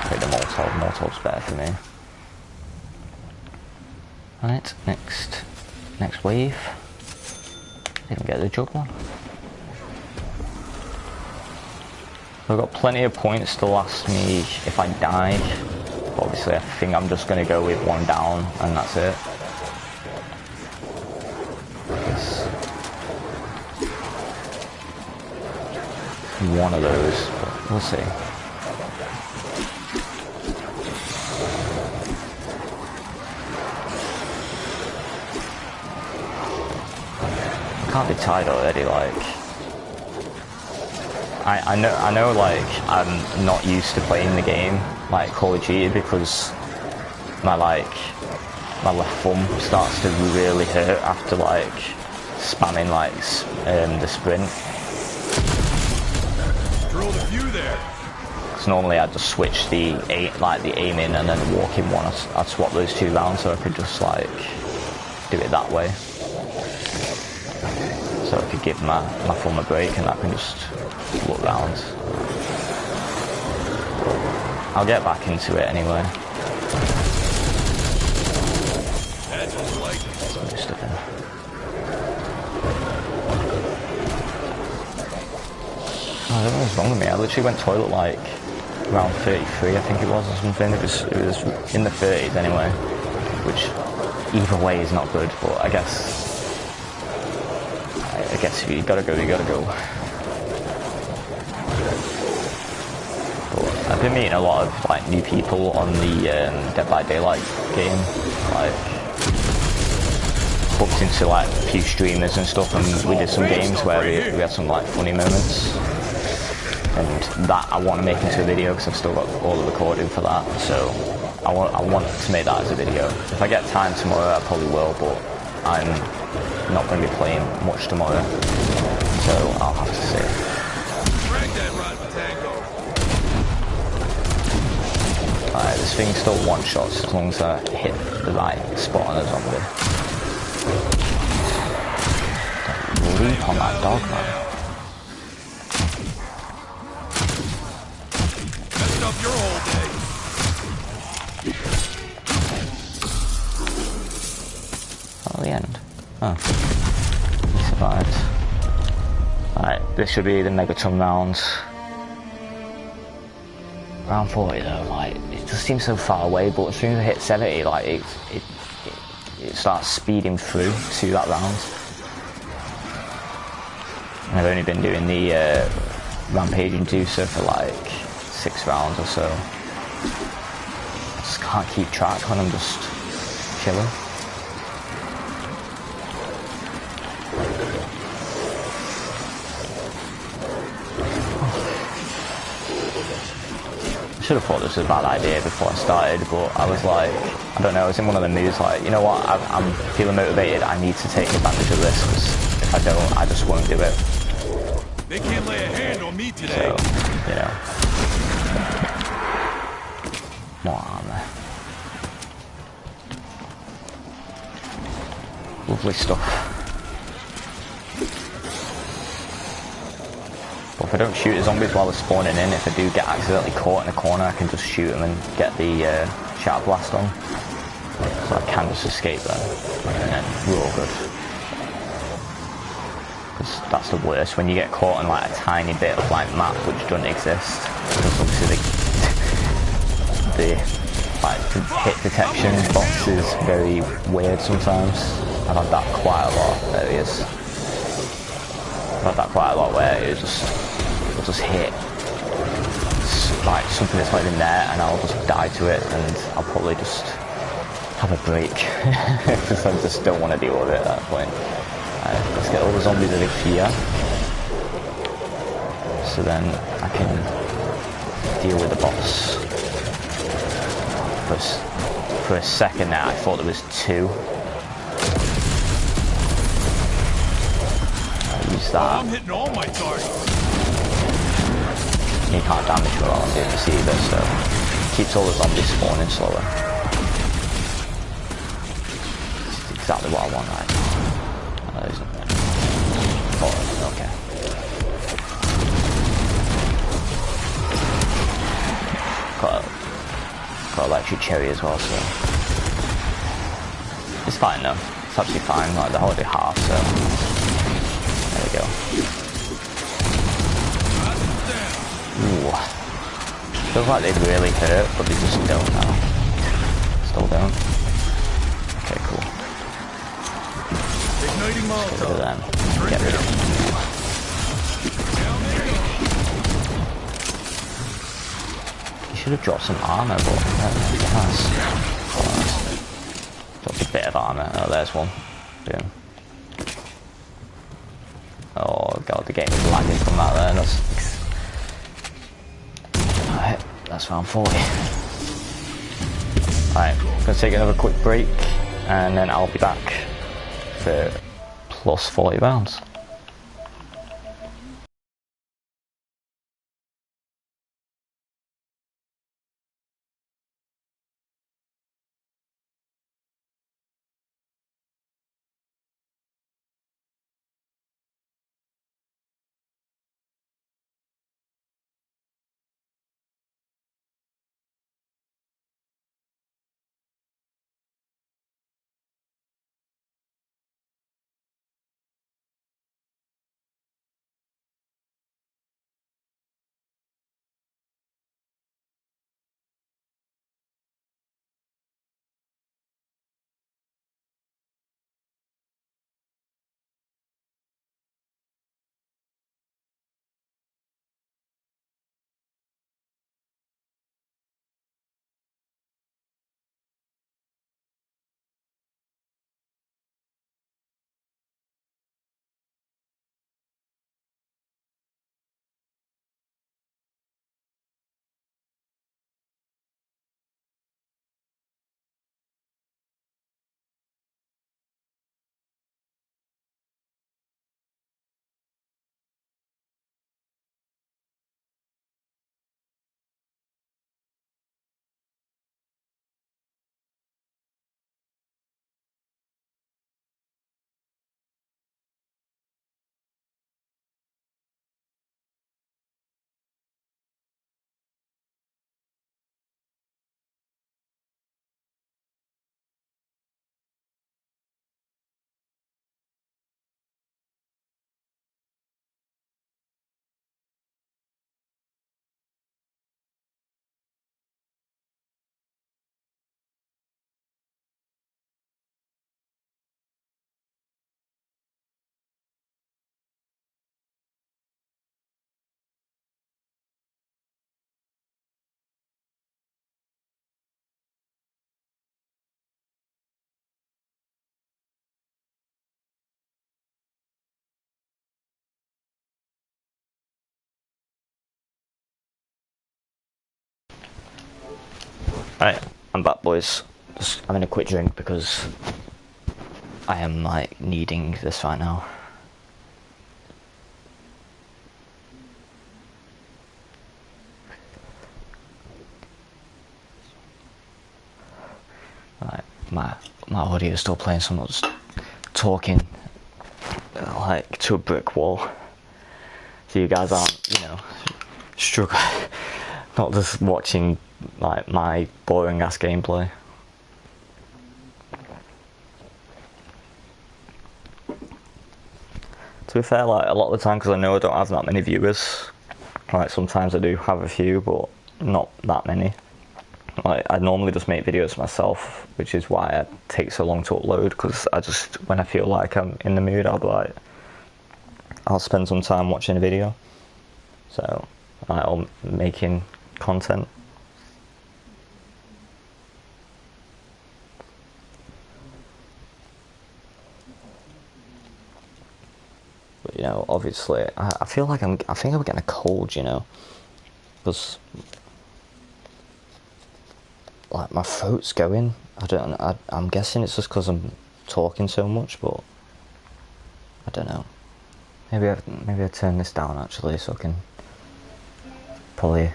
Take the Molotov. Molotov's better for me. Right, next wave. Didn't get the juggler. I've got plenty of points to last me if I die. But obviously I think I'm just going to go with 1 down and that's it. One of those, but we'll see. I can't be tired already, like I know like I'm not used to playing the game like Call of Duty because my left thumb starts to really hurt after like spamming like the sprint. Killed a few there. Because normally I'd just switch the aiming and then walking one. I'd swap those 2 rounds so I could just like do it that way. So I could give my thumb a break and I can just look round. I'll get back into it anyway. That's what I like. There's most of them. Oh, I don't know what's wrong with me. I literally went toilet like around 33, I think it was, or something. It was in the 30s anyway, which either way is not good. But I guess if you gotta go, you gotta go. But I've been meeting a lot of like new people on the Dead by Daylight game. Like hooked into like a few streamers and stuff, and we did some games where we had some like funny moments. And that I want to make into a video because I've still got all the recording for that. So I want to make that as a video. If I get time tomorrow, I probably will, but I'm not going to be playing much tomorrow. So I'll have to see. Drag that rotten tango. Alright, this thing still one-shots as long as I hit the right spot on a zombie. Don't leap on that dog, man. Up your whole day. Oh, the end. Oh. He survived. Alright, this should be the Megaton round. Round 40 though, like, it just seems so far away, but as soon as I hit 70, like, it starts speeding through to that round. And I've only been doing the Rampage Inducer for like 6 rounds or so. I just can't keep track when I'm just chilling. I should have thought this was a bad idea before I started, but I was like, I don't know, I was in one of the moods like, you know what, I'm feeling motivated, I need to take advantage of this, because if I don't, I just won't do it. They can't lay a hand on me today. So, you know. More armor. Lovely stuff. But if I don't shoot the zombies while they're spawning in, if I do get accidentally caught in a corner, I can just shoot them and get the shatter blast on. So I can just escape them. And then we're all good. Because that's the worst, when you get caught in like a tiny bit of like map which doesn't exist. Because obviously the like hit detection box is very weird sometimes. I've had that quite a lot. There he is. I've had that quite a lot where it'll just hit like something that's not even there, and I'll just die to it, and I'll probably just have a break because I just don't want to deal with it at that point. Let's get all the zombies out of here, so then I can deal with the boss. For a second there, I thought there was 2. I'll use that. I'm hitting all my targets. You can't damage me while I'm doing this either, so it keeps all the zombies spawning slower. It's exactly what I want right now. Oh, okay. Got electric cherry as well, so it's fine though. It's actually fine. Like they're already half, so there we go. Ooh, feels like they'd really hurt, but they just don't now. Still don't. Okay, cool. Igniting Get rid of them. Get rid of them. You should have dropped some armor, but nice. Dropped a bit of armor. Oh, there's one. Boom. Oh god, the game is lagging from that there. Alright, that's round 40. Alright, gonna take another quick break, and then I'll be back for plus 40 rounds. Right, I'm back, boys. Just having a quick drink because I am like needing this right now. Right, my audio is still playing, so I'm not just talking like to a brick wall. So you guys aren't, you know, struggling, not just watching like my boring ass gameplay. To be fair, like a lot of the time, because I know I don't have that many viewers, like sometimes I do have a few, but not that many. Like I normally just make videos myself, which is why it takes so long to upload, because I just, when I feel like I'm in the mood, I'll be like, I'll spend some time watching a video. So, like, I'm making content. But, you know, obviously, I feel like I think I'm getting a cold, you know, because like my throat's going. I'm guessing it's just because I'm talking so much, but I don't know. Maybe I turn this down actually, so I can probably.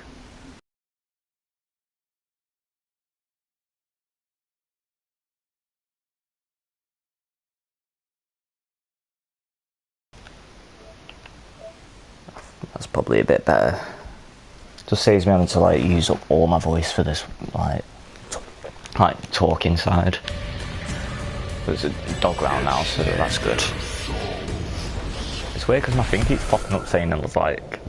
That's probably a bit better. Just saves me having to like use up all my voice for this like talking side. There's a dog round now, so that's good. It's weird because my thing keeps popping up saying it was like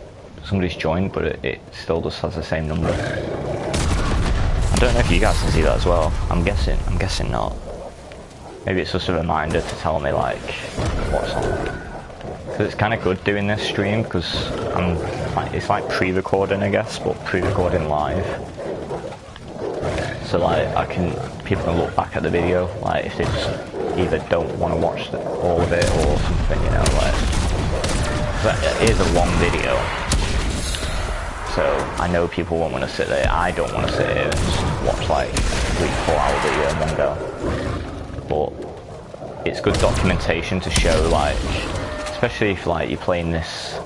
somebody's joined, but it still just has the same number. I don't know if you guys can see that as well. I'm guessing not. Maybe it's just a reminder to tell me like what's on. So it's kind of good doing this stream because I'm like, it's like pre-recording, I guess, but pre-recording live. So like people can look back at the video, like if they just either don't want to watch all of it or something, you know, like. It is a long video, so I know people won't want to sit there. I don't want to sit here and just watch like 3-4 hour video in one go. But it's good documentation to show, like, especially if like you're playing this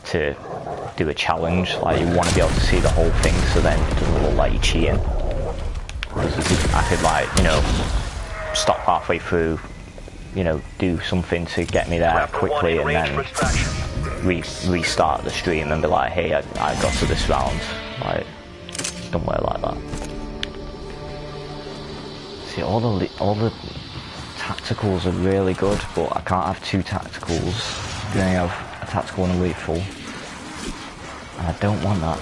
to do a challenge, like you want to be able to see the whole thing, so then it doesn't look like you're cheating. I could like, you know, stop halfway through, you know, do something to get me there quickly and then restart the stream and be like, hey, I got to this round. Like, don't work like that. See, all the tacticals are really good, but I can't have 2 tacticals. You only have a tactical and a lethal, and I don't want that.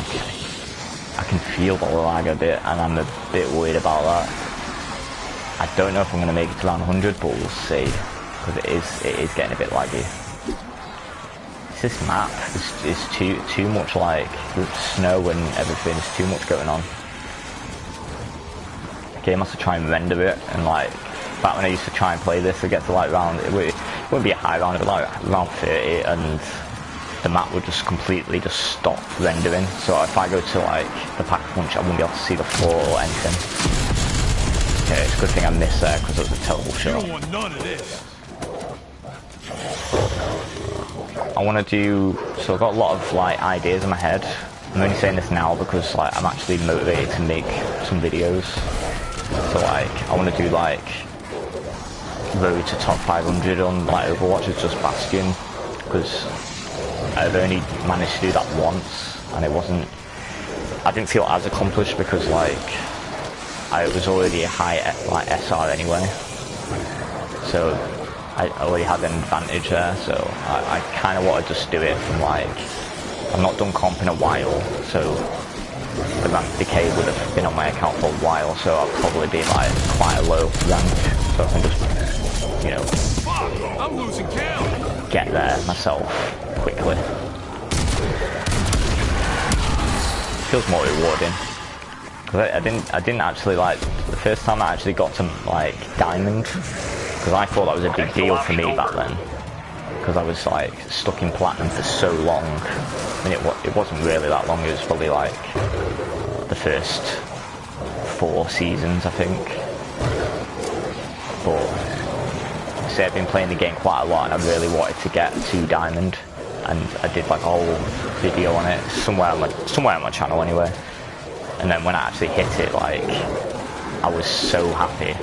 Okay, I can feel the lag a bit, and I'm a bit worried about that. I don't know if I'm going to make it to round 100, but we'll see, because it is getting a bit laggy. It's this map, it's too much, like, with snow and everything, there's too much going on. The game has to try and render it, and like, back when I used to try and play this, I get to like round, it wouldn't be a high round, it would be like round 30, and the map would just completely stop rendering, so if I go to like the pack-a-punch, I wouldn't be able to see the floor or anything. Okay, it's a good thing I missed there because it was a terrible shot. You don't want none of this. I want to do, so I've got a lot of like ideas in my head. I'm only saying this now because like I'm actually motivated to make some videos. So like I want to do like road to top 500 on like Overwatch as just Bastion, because I've only managed to do that once and I didn't feel as accomplished because like I was already a high like SR anyway, so I already had an advantage there. So I kind of want to just do it from like, I've not done comp in a while, so the rank decay would have been on my account for a while, so I'll probably be like quite a low rank, so I can just, you know, I'm losing count. Get there myself quickly. Feels more rewarding. I didn't actually like, the first time I actually got to like Diamond, because I thought that was a big deal for me back then. because I was like stuck in platinum for so long. I mean, it wasn't really that long. It was probably like the first 4 seasons, I think. But say I've been playing the game quite a lot, and I really wanted to get to Diamond, and I did like a whole video on it somewhere on my channel anyway. And then when I actually hit it, like, I was so happy.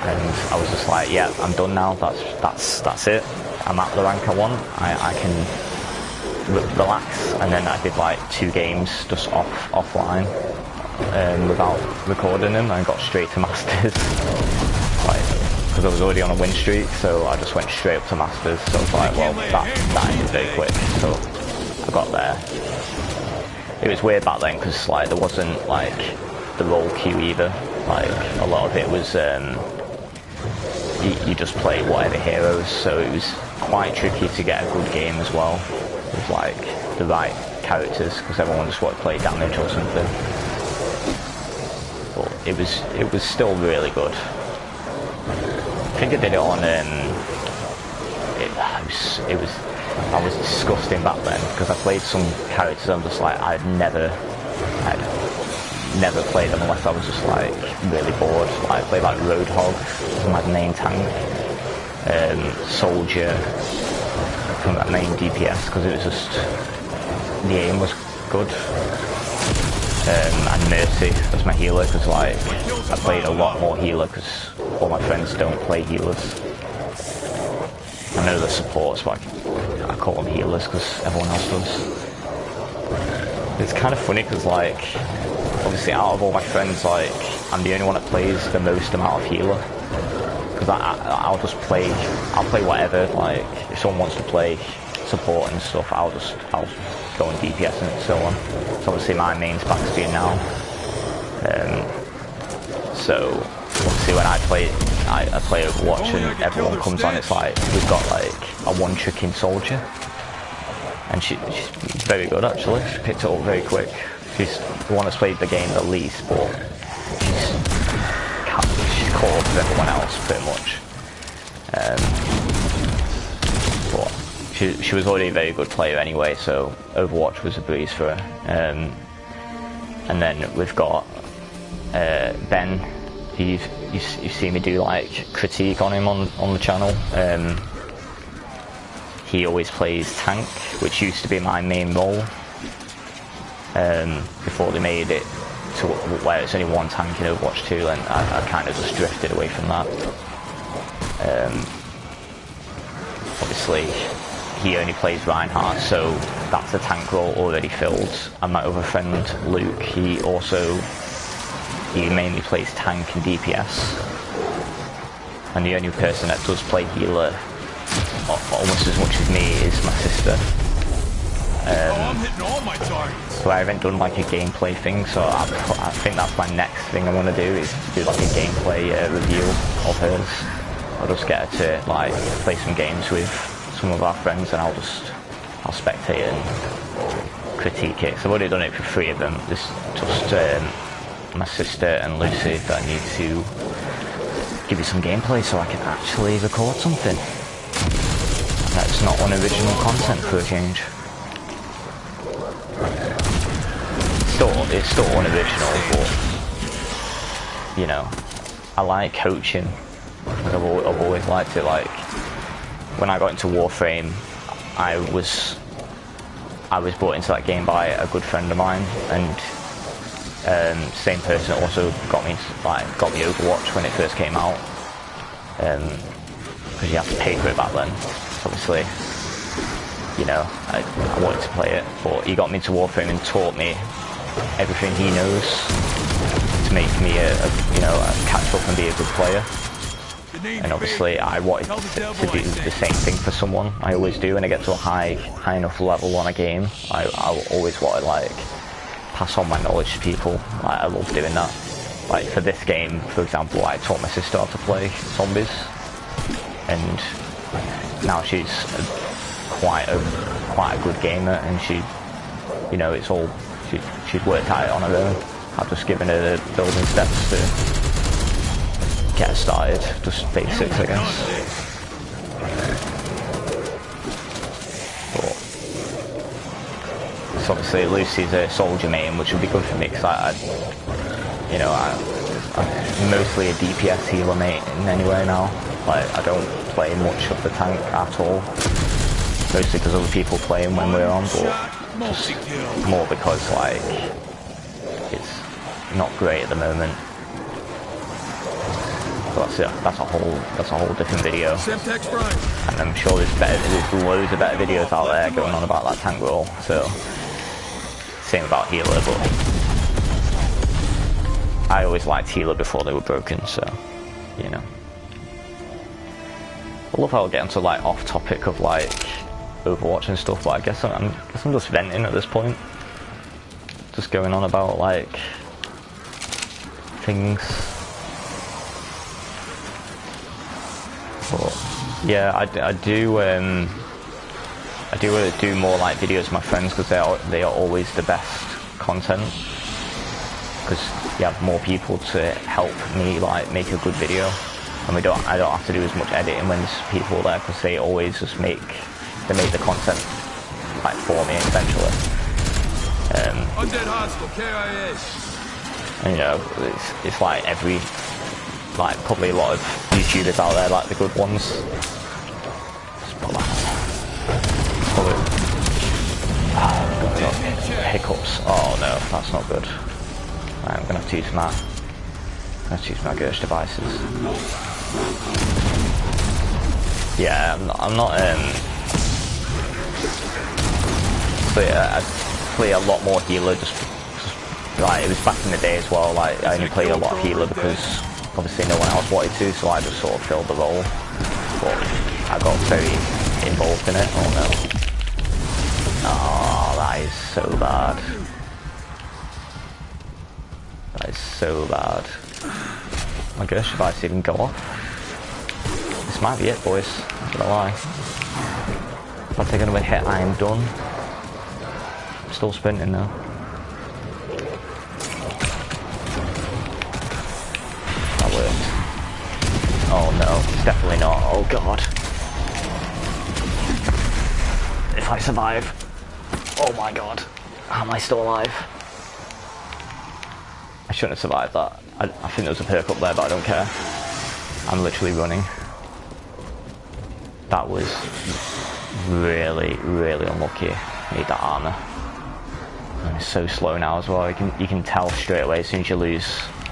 And I was just like, yeah, I'm done now. That's it. I'm at the rank I want. I can relax. And then I did like 2 games just offline without recording them. I got straight to Masters, like, because I was already on a win streak. So I just went straight up to Masters. So I was like, well, that ended very quick. So I got there. It was weird back then because like there wasn't like the role queue either. Like a lot of it was you just play whatever heroes, so it was quite tricky to get a good game as well with like the right characters, because everyone just wanted to play damage or something. But it was still really good. I think I did it on I was disgusting back then because I played some characters I'm just like I'd never play them unless I was just like really bored. Like, I played like Roadhog from my main tank, Soldier from that main DPS because it was just the aim was good, and Mercy as my healer because like I played a lot more healer because all my friends don't play healers. I know the supports, but I call them healers because everyone else does. It's kind of funny because like obviously out of all my friends, like I'm the only one that plays the most amount of healer because I'll play whatever. Like if someone wants to play support and stuff, I'll go on DPS and so on. So obviously my main's Bastion now. So obviously when I play Overwatch and everyone comes on, it's like we've got like a one-tricking Soldier, and she's very good actually. She picked it up very quick. She's the one that's played the game the least, but she's caught up with everyone else pretty much. But she was already a very good player anyway, so Overwatch was a breeze for her. And then we've got Ben. You've seen me do like critique on him on the channel. He always plays tank, which used to be my main role. Before they made it to where it's only one tank in Overwatch 2, and I kind of just drifted away from that. Obviously he only plays Reinhardt, so that's a tank role already filled. And my other friend Luke, he mainly plays tank and DPS, and the only person that does play healer almost as much as me is my sister. I'm hitting all my targets. So I haven't done like a gameplay thing, so I think that's my next thing I want to do, is do like a gameplay review of hers. I'll just get her to like play some games with some of our friends, and I'll spectate and critique it. So I've already done it for 3 of them. There's just my sister and Lucy that I need to give you some gameplay so I can actually record something. That's not unoriginal content for a change. It's still unoriginal, but you know, I like coaching. I've always liked it. Like when I got into Warframe, I was brought into that game by a good friend of mine, and same person also got me Overwatch when it first came out, because you had to pay for it back then. Obviously, you know, I wanted to play it, but he got me into Warframe and taught me everything he knows to make me catch up and be a good player. And obviously I wanted to do the same thing for someone. I always do when I get to a high enough level on a game. I always want to like pass on my knowledge to people. I love doing that. Like for this game, for example, I taught my sister how to play zombies, and now she's quite a good gamer, and she, you know, it's all she's worked out on her own. I've just given her the building steps to get started. Just basics, I guess. But it's obviously Lucy's a soldier main, which would be good for me because I'm mostly a DPS healer mate in anyway now. Like, I don't play much of the tank at all. Mostly because other people playing when we're on, but just more because like it's not great at the moment. So that's a whole different video. And I'm sure there's loads of better videos out there going on about that tank role. So same about healer, but I always liked healer before they were broken, so you know. I love how I get into like off topic of like Overwatch and stuff, but I guess I'm just venting at this point. Just going on about like things. But yeah, I do do more like videos with my friends because they are always the best content. Because you have more people to help me like make a good video, and I don't have to do as much editing when there's people there because they always just make the content like for me essentially. Undead hostile, KIA. And you know, it's like probably a lot of YouTubers out there, like the good ones. Just put that. Probably. God, hiccups. Oh no, that's not good. Right, I'm gonna have to use my Gersh devices. Yeah, I'm not so yeah, I play a lot more healer just like it was back in the day as well. Like I only played a lot of healer because obviously no one else wanted to, so I just sort of filled the role. But I got very involved in it. Oh no. Oh, that is so bad. That is so bad. My Gersh device even go off. This might be it, boys. I'm gonna lie. If I take another hit, I am done. I'm still sprinting now. That worked. Oh no, it's definitely not. Oh god. If I survive. Oh my god. How am I still alive? I shouldn't have survived that. I think there was a perk up there, but I don't care. I'm literally running. That was really, really unlucky. Need that armor. And it's so slow now as well. You can tell straight away as soon as you lose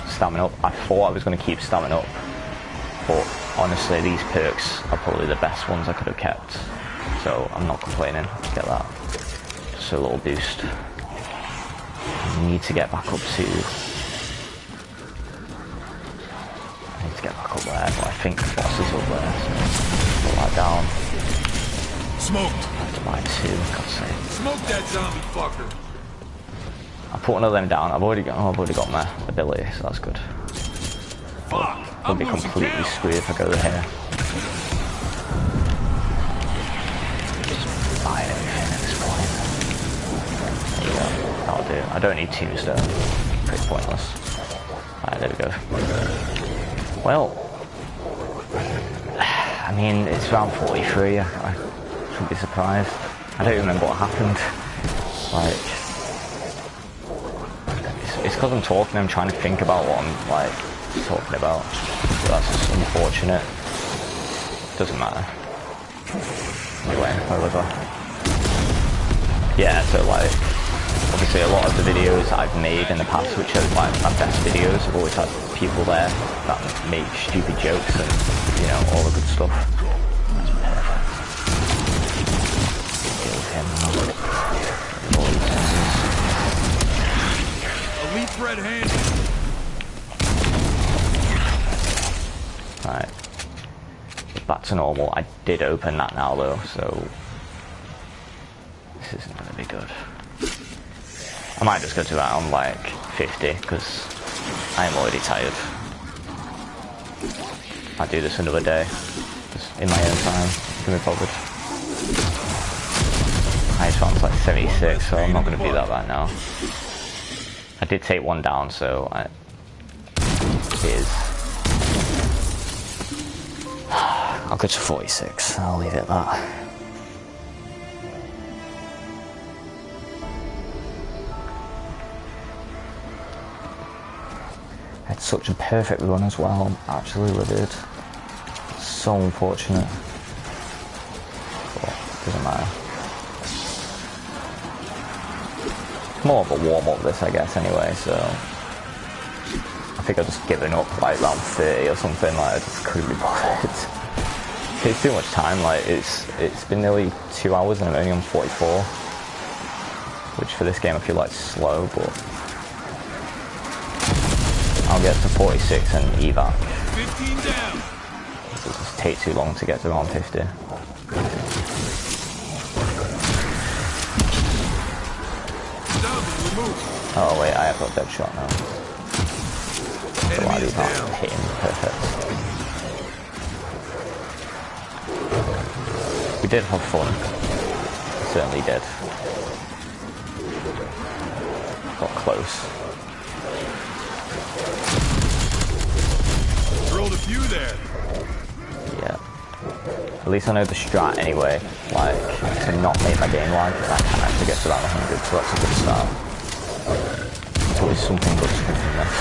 stamina up. I thought I was going to keep stamina up, but honestly, these perks are probably the best ones I could have kept. So I'm not complaining. Get that. Just a little boost. I need to get back up to. I need to get back up there, but I think the boss is up there. So put that down. Smoked. I have to buy two, God's sake. Smoke that zombie fucker. I put one of them down. I've already got my ability, so that's good. Fuck. I'll be completely screwed if I go here. Just buying everything at this point. There you go. That'll do. I don't need tombstone. Pretty pointless. Alright, there we go. Well, I mean, it's round 43. I shouldn't be surprised. I don't remember what happened. Like, it's because I'm talking. I'm trying to think about what I'm like talking about. So that's just unfortunate. Doesn't matter. Anyway, where was I? Yeah, so like, obviously a lot of the videos I've made in the past, which are like my best videos, I've always had people there that make stupid jokes and, you know, all the good stuff. That's perfect. Kill him. Elite red hand. Right. Back to normal. I did open that now though, so this isn't going to be good. I might just go to that on like 50 because I am already tired. I'll do this another day, just in my own time. Can be bothered. Highest one's like 76, so I'm not going to do that right now. I did take one down, so it is I'll go to 46. I'll leave it at that. I had such a perfect run as well. I'm actually livid. So unfortunate. But doesn't matter. More of a warm-up this, I guess, anyway, so I think I've just given up like around 30 or something. Like, I just couldn't be bothered. It takes too much time. Like, it's been nearly 2 hours and I'm only on 44, which for this game I feel like slow, but I'll get to 46 and evac. 15 down. It'll just take too long to get to around 50. Oh wait, I have got dead shot now. So why did not hit him? Perfect. We did have fun. Certainly did. Got close. Drilled a few there. Yeah. At least I know the strat anyway. Like, to not make my game lag, because I can actually get to around 100, so that's a good start. It's always something good to come from this.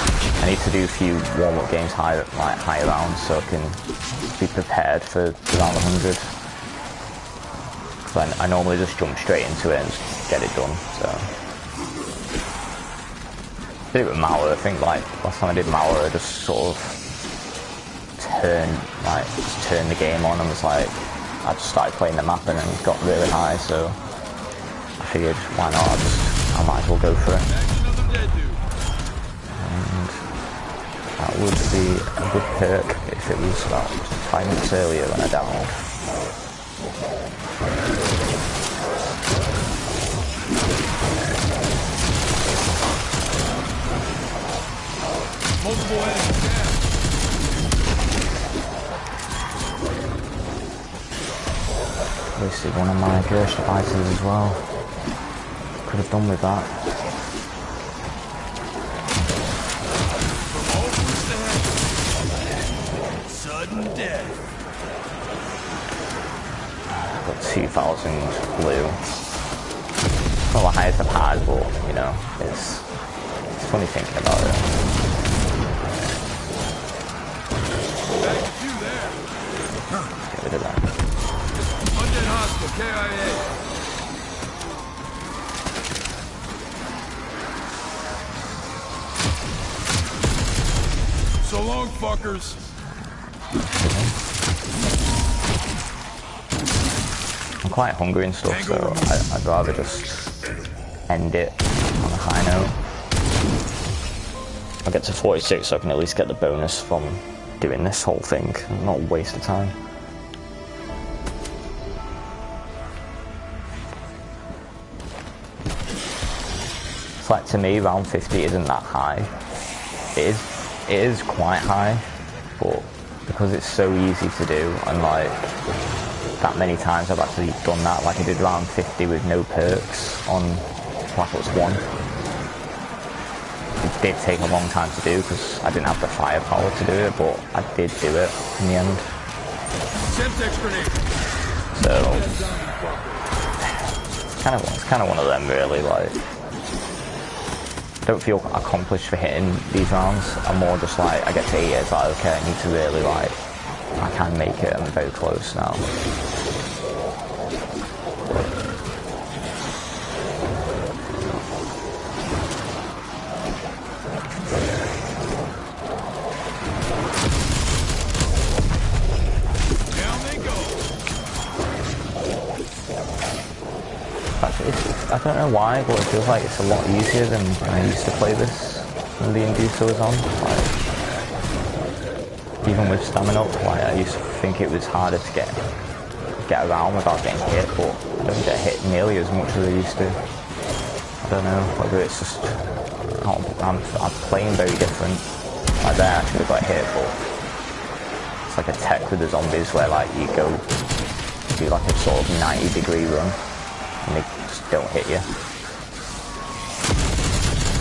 I need to do a few warm-up games higher rounds so I can be prepared for around 100. Because I normally just jump straight into it and just get it done, so. Did it with Mauer, I think, like, last time I did Mauer, I just sort of turned the game on and was like, I just started playing the map and it got really high, so I figured, why not, I might as well go for it. And that would be a good perk if it was about 5 minutes earlier when I died. Multiple enemies down. Wasted one of my Gersh devices as well. Could have done with that. Sudden death. Got 2,000 blue. Not the highest I've had, but you know, it's funny thinking about it. Back to you there. Let's get rid of that. Undead hostile, KIA. So long, fuckers. I'm quite hungry and stuff, so I'd rather just end it on a high note. I'll get to 46 so I can at least get the bonus from doing this whole thing, not waste of time. It's like, to me, round 50 isn't that high. It is quite high, but because it's so easy to do, and like that many times I've actually done that, like I did round 50 with no perks on Black Ops 1. It did take a long time to do because I didn't have the firepower to do it, but I did do it in the end. So it's kind of one of them really. Like, I don't feel accomplished for hitting these rounds. I'm more just like, I get to 80, it's like, okay, I need to really, like, I can make it, I'm very close now. I don't know why, but it feels like it's a lot easier than when I used to play this when the inducer was on. Like, even with stamina up, like, I used to think it was harder to get around without getting hit, but I don't get hit nearly as much as I used to. I don't know whether it's just I'm playing very different. Like, there I actually got hit, but it's like a tech with the zombies where like you go do like a sort of 90-degree run and they just don't hit you.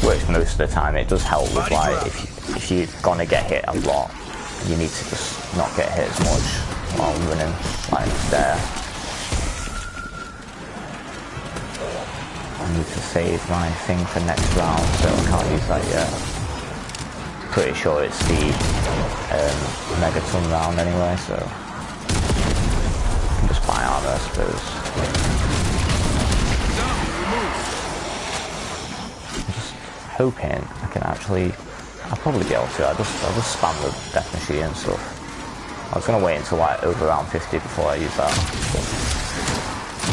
Works most of the time. It does help with like if you're gonna get hit a lot, you need to just not get hit as much. while I'm running like there. I need to save my thing for next round, so I can't use that yet. Pretty sure it's the Megaton round anyway, so I can just buy armor, I suppose. I'm just hoping I can actually. I'll probably be able to. I'll just spam the death machine and stuff. I was gonna wait until like over round 50 before I use that.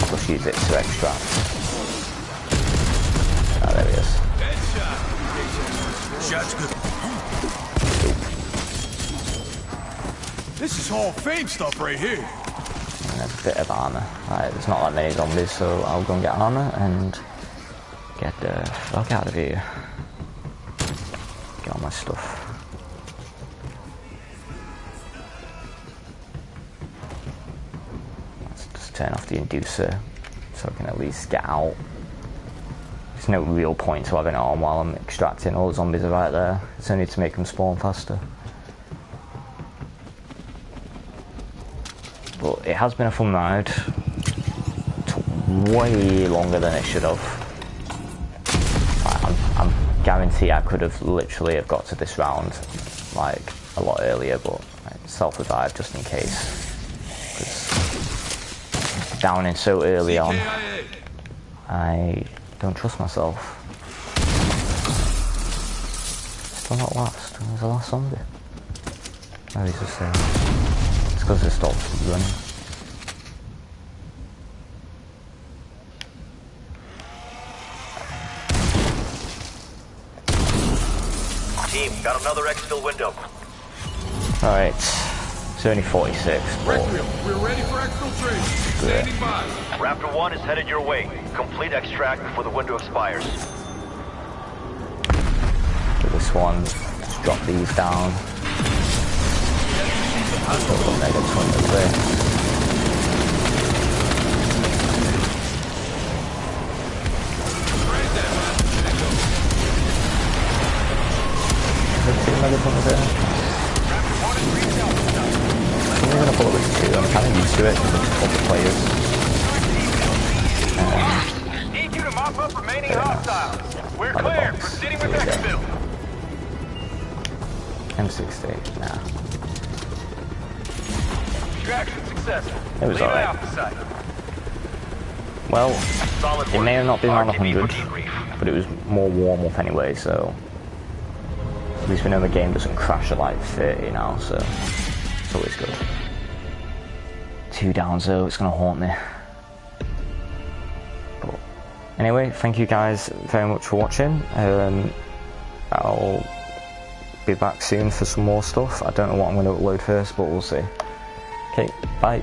I'll just use it to extract. Ah, there he is. Shot's good. This is Hall of Fame stuff right here. And a bit of armor. Right, there's not that many zombies, so I'll go and get armor and get the fuck out of here. Get all my stuff. Let's just turn off the inducer so I can at least get out. There's no real point to having it on while I'm extracting. All the zombies are right there. It's only to make them spawn faster. But it has been a fun ride. It took way longer than it should have. I'm guarantee I could have literally have got to this round like a lot earlier, but I self-revived just in case. Because downing so early on, I don't trust myself. Still not last. Where's the last zombie? Oh, he's just there. It's because it stopped running. Team, got another exfil window. Alright, it's only 46, but We're ready for exfiltration. Standing by. Raptor 1 is headed your way. Complete extract before the window expires. with this one, just drop these down. Put the Megaton with this. Megaton with it. I'm going to pull it with two. I'm kind of used to it because it's the players. Need you to mop up remaining hostiles. We're clear. Proceeding with exfil. M60, nah. Extraction successful. It was alright. Well, it may have not been around 100, but it was more warm up anyway, so at least we know the game doesn't crash at like 30 now, so it's always good. 2 down, so it's going to haunt me. But anyway, thank you guys very much for watching. I'll be back soon for some more stuff. I don't know what I'm going to upload first, but we'll see. Okay, bye.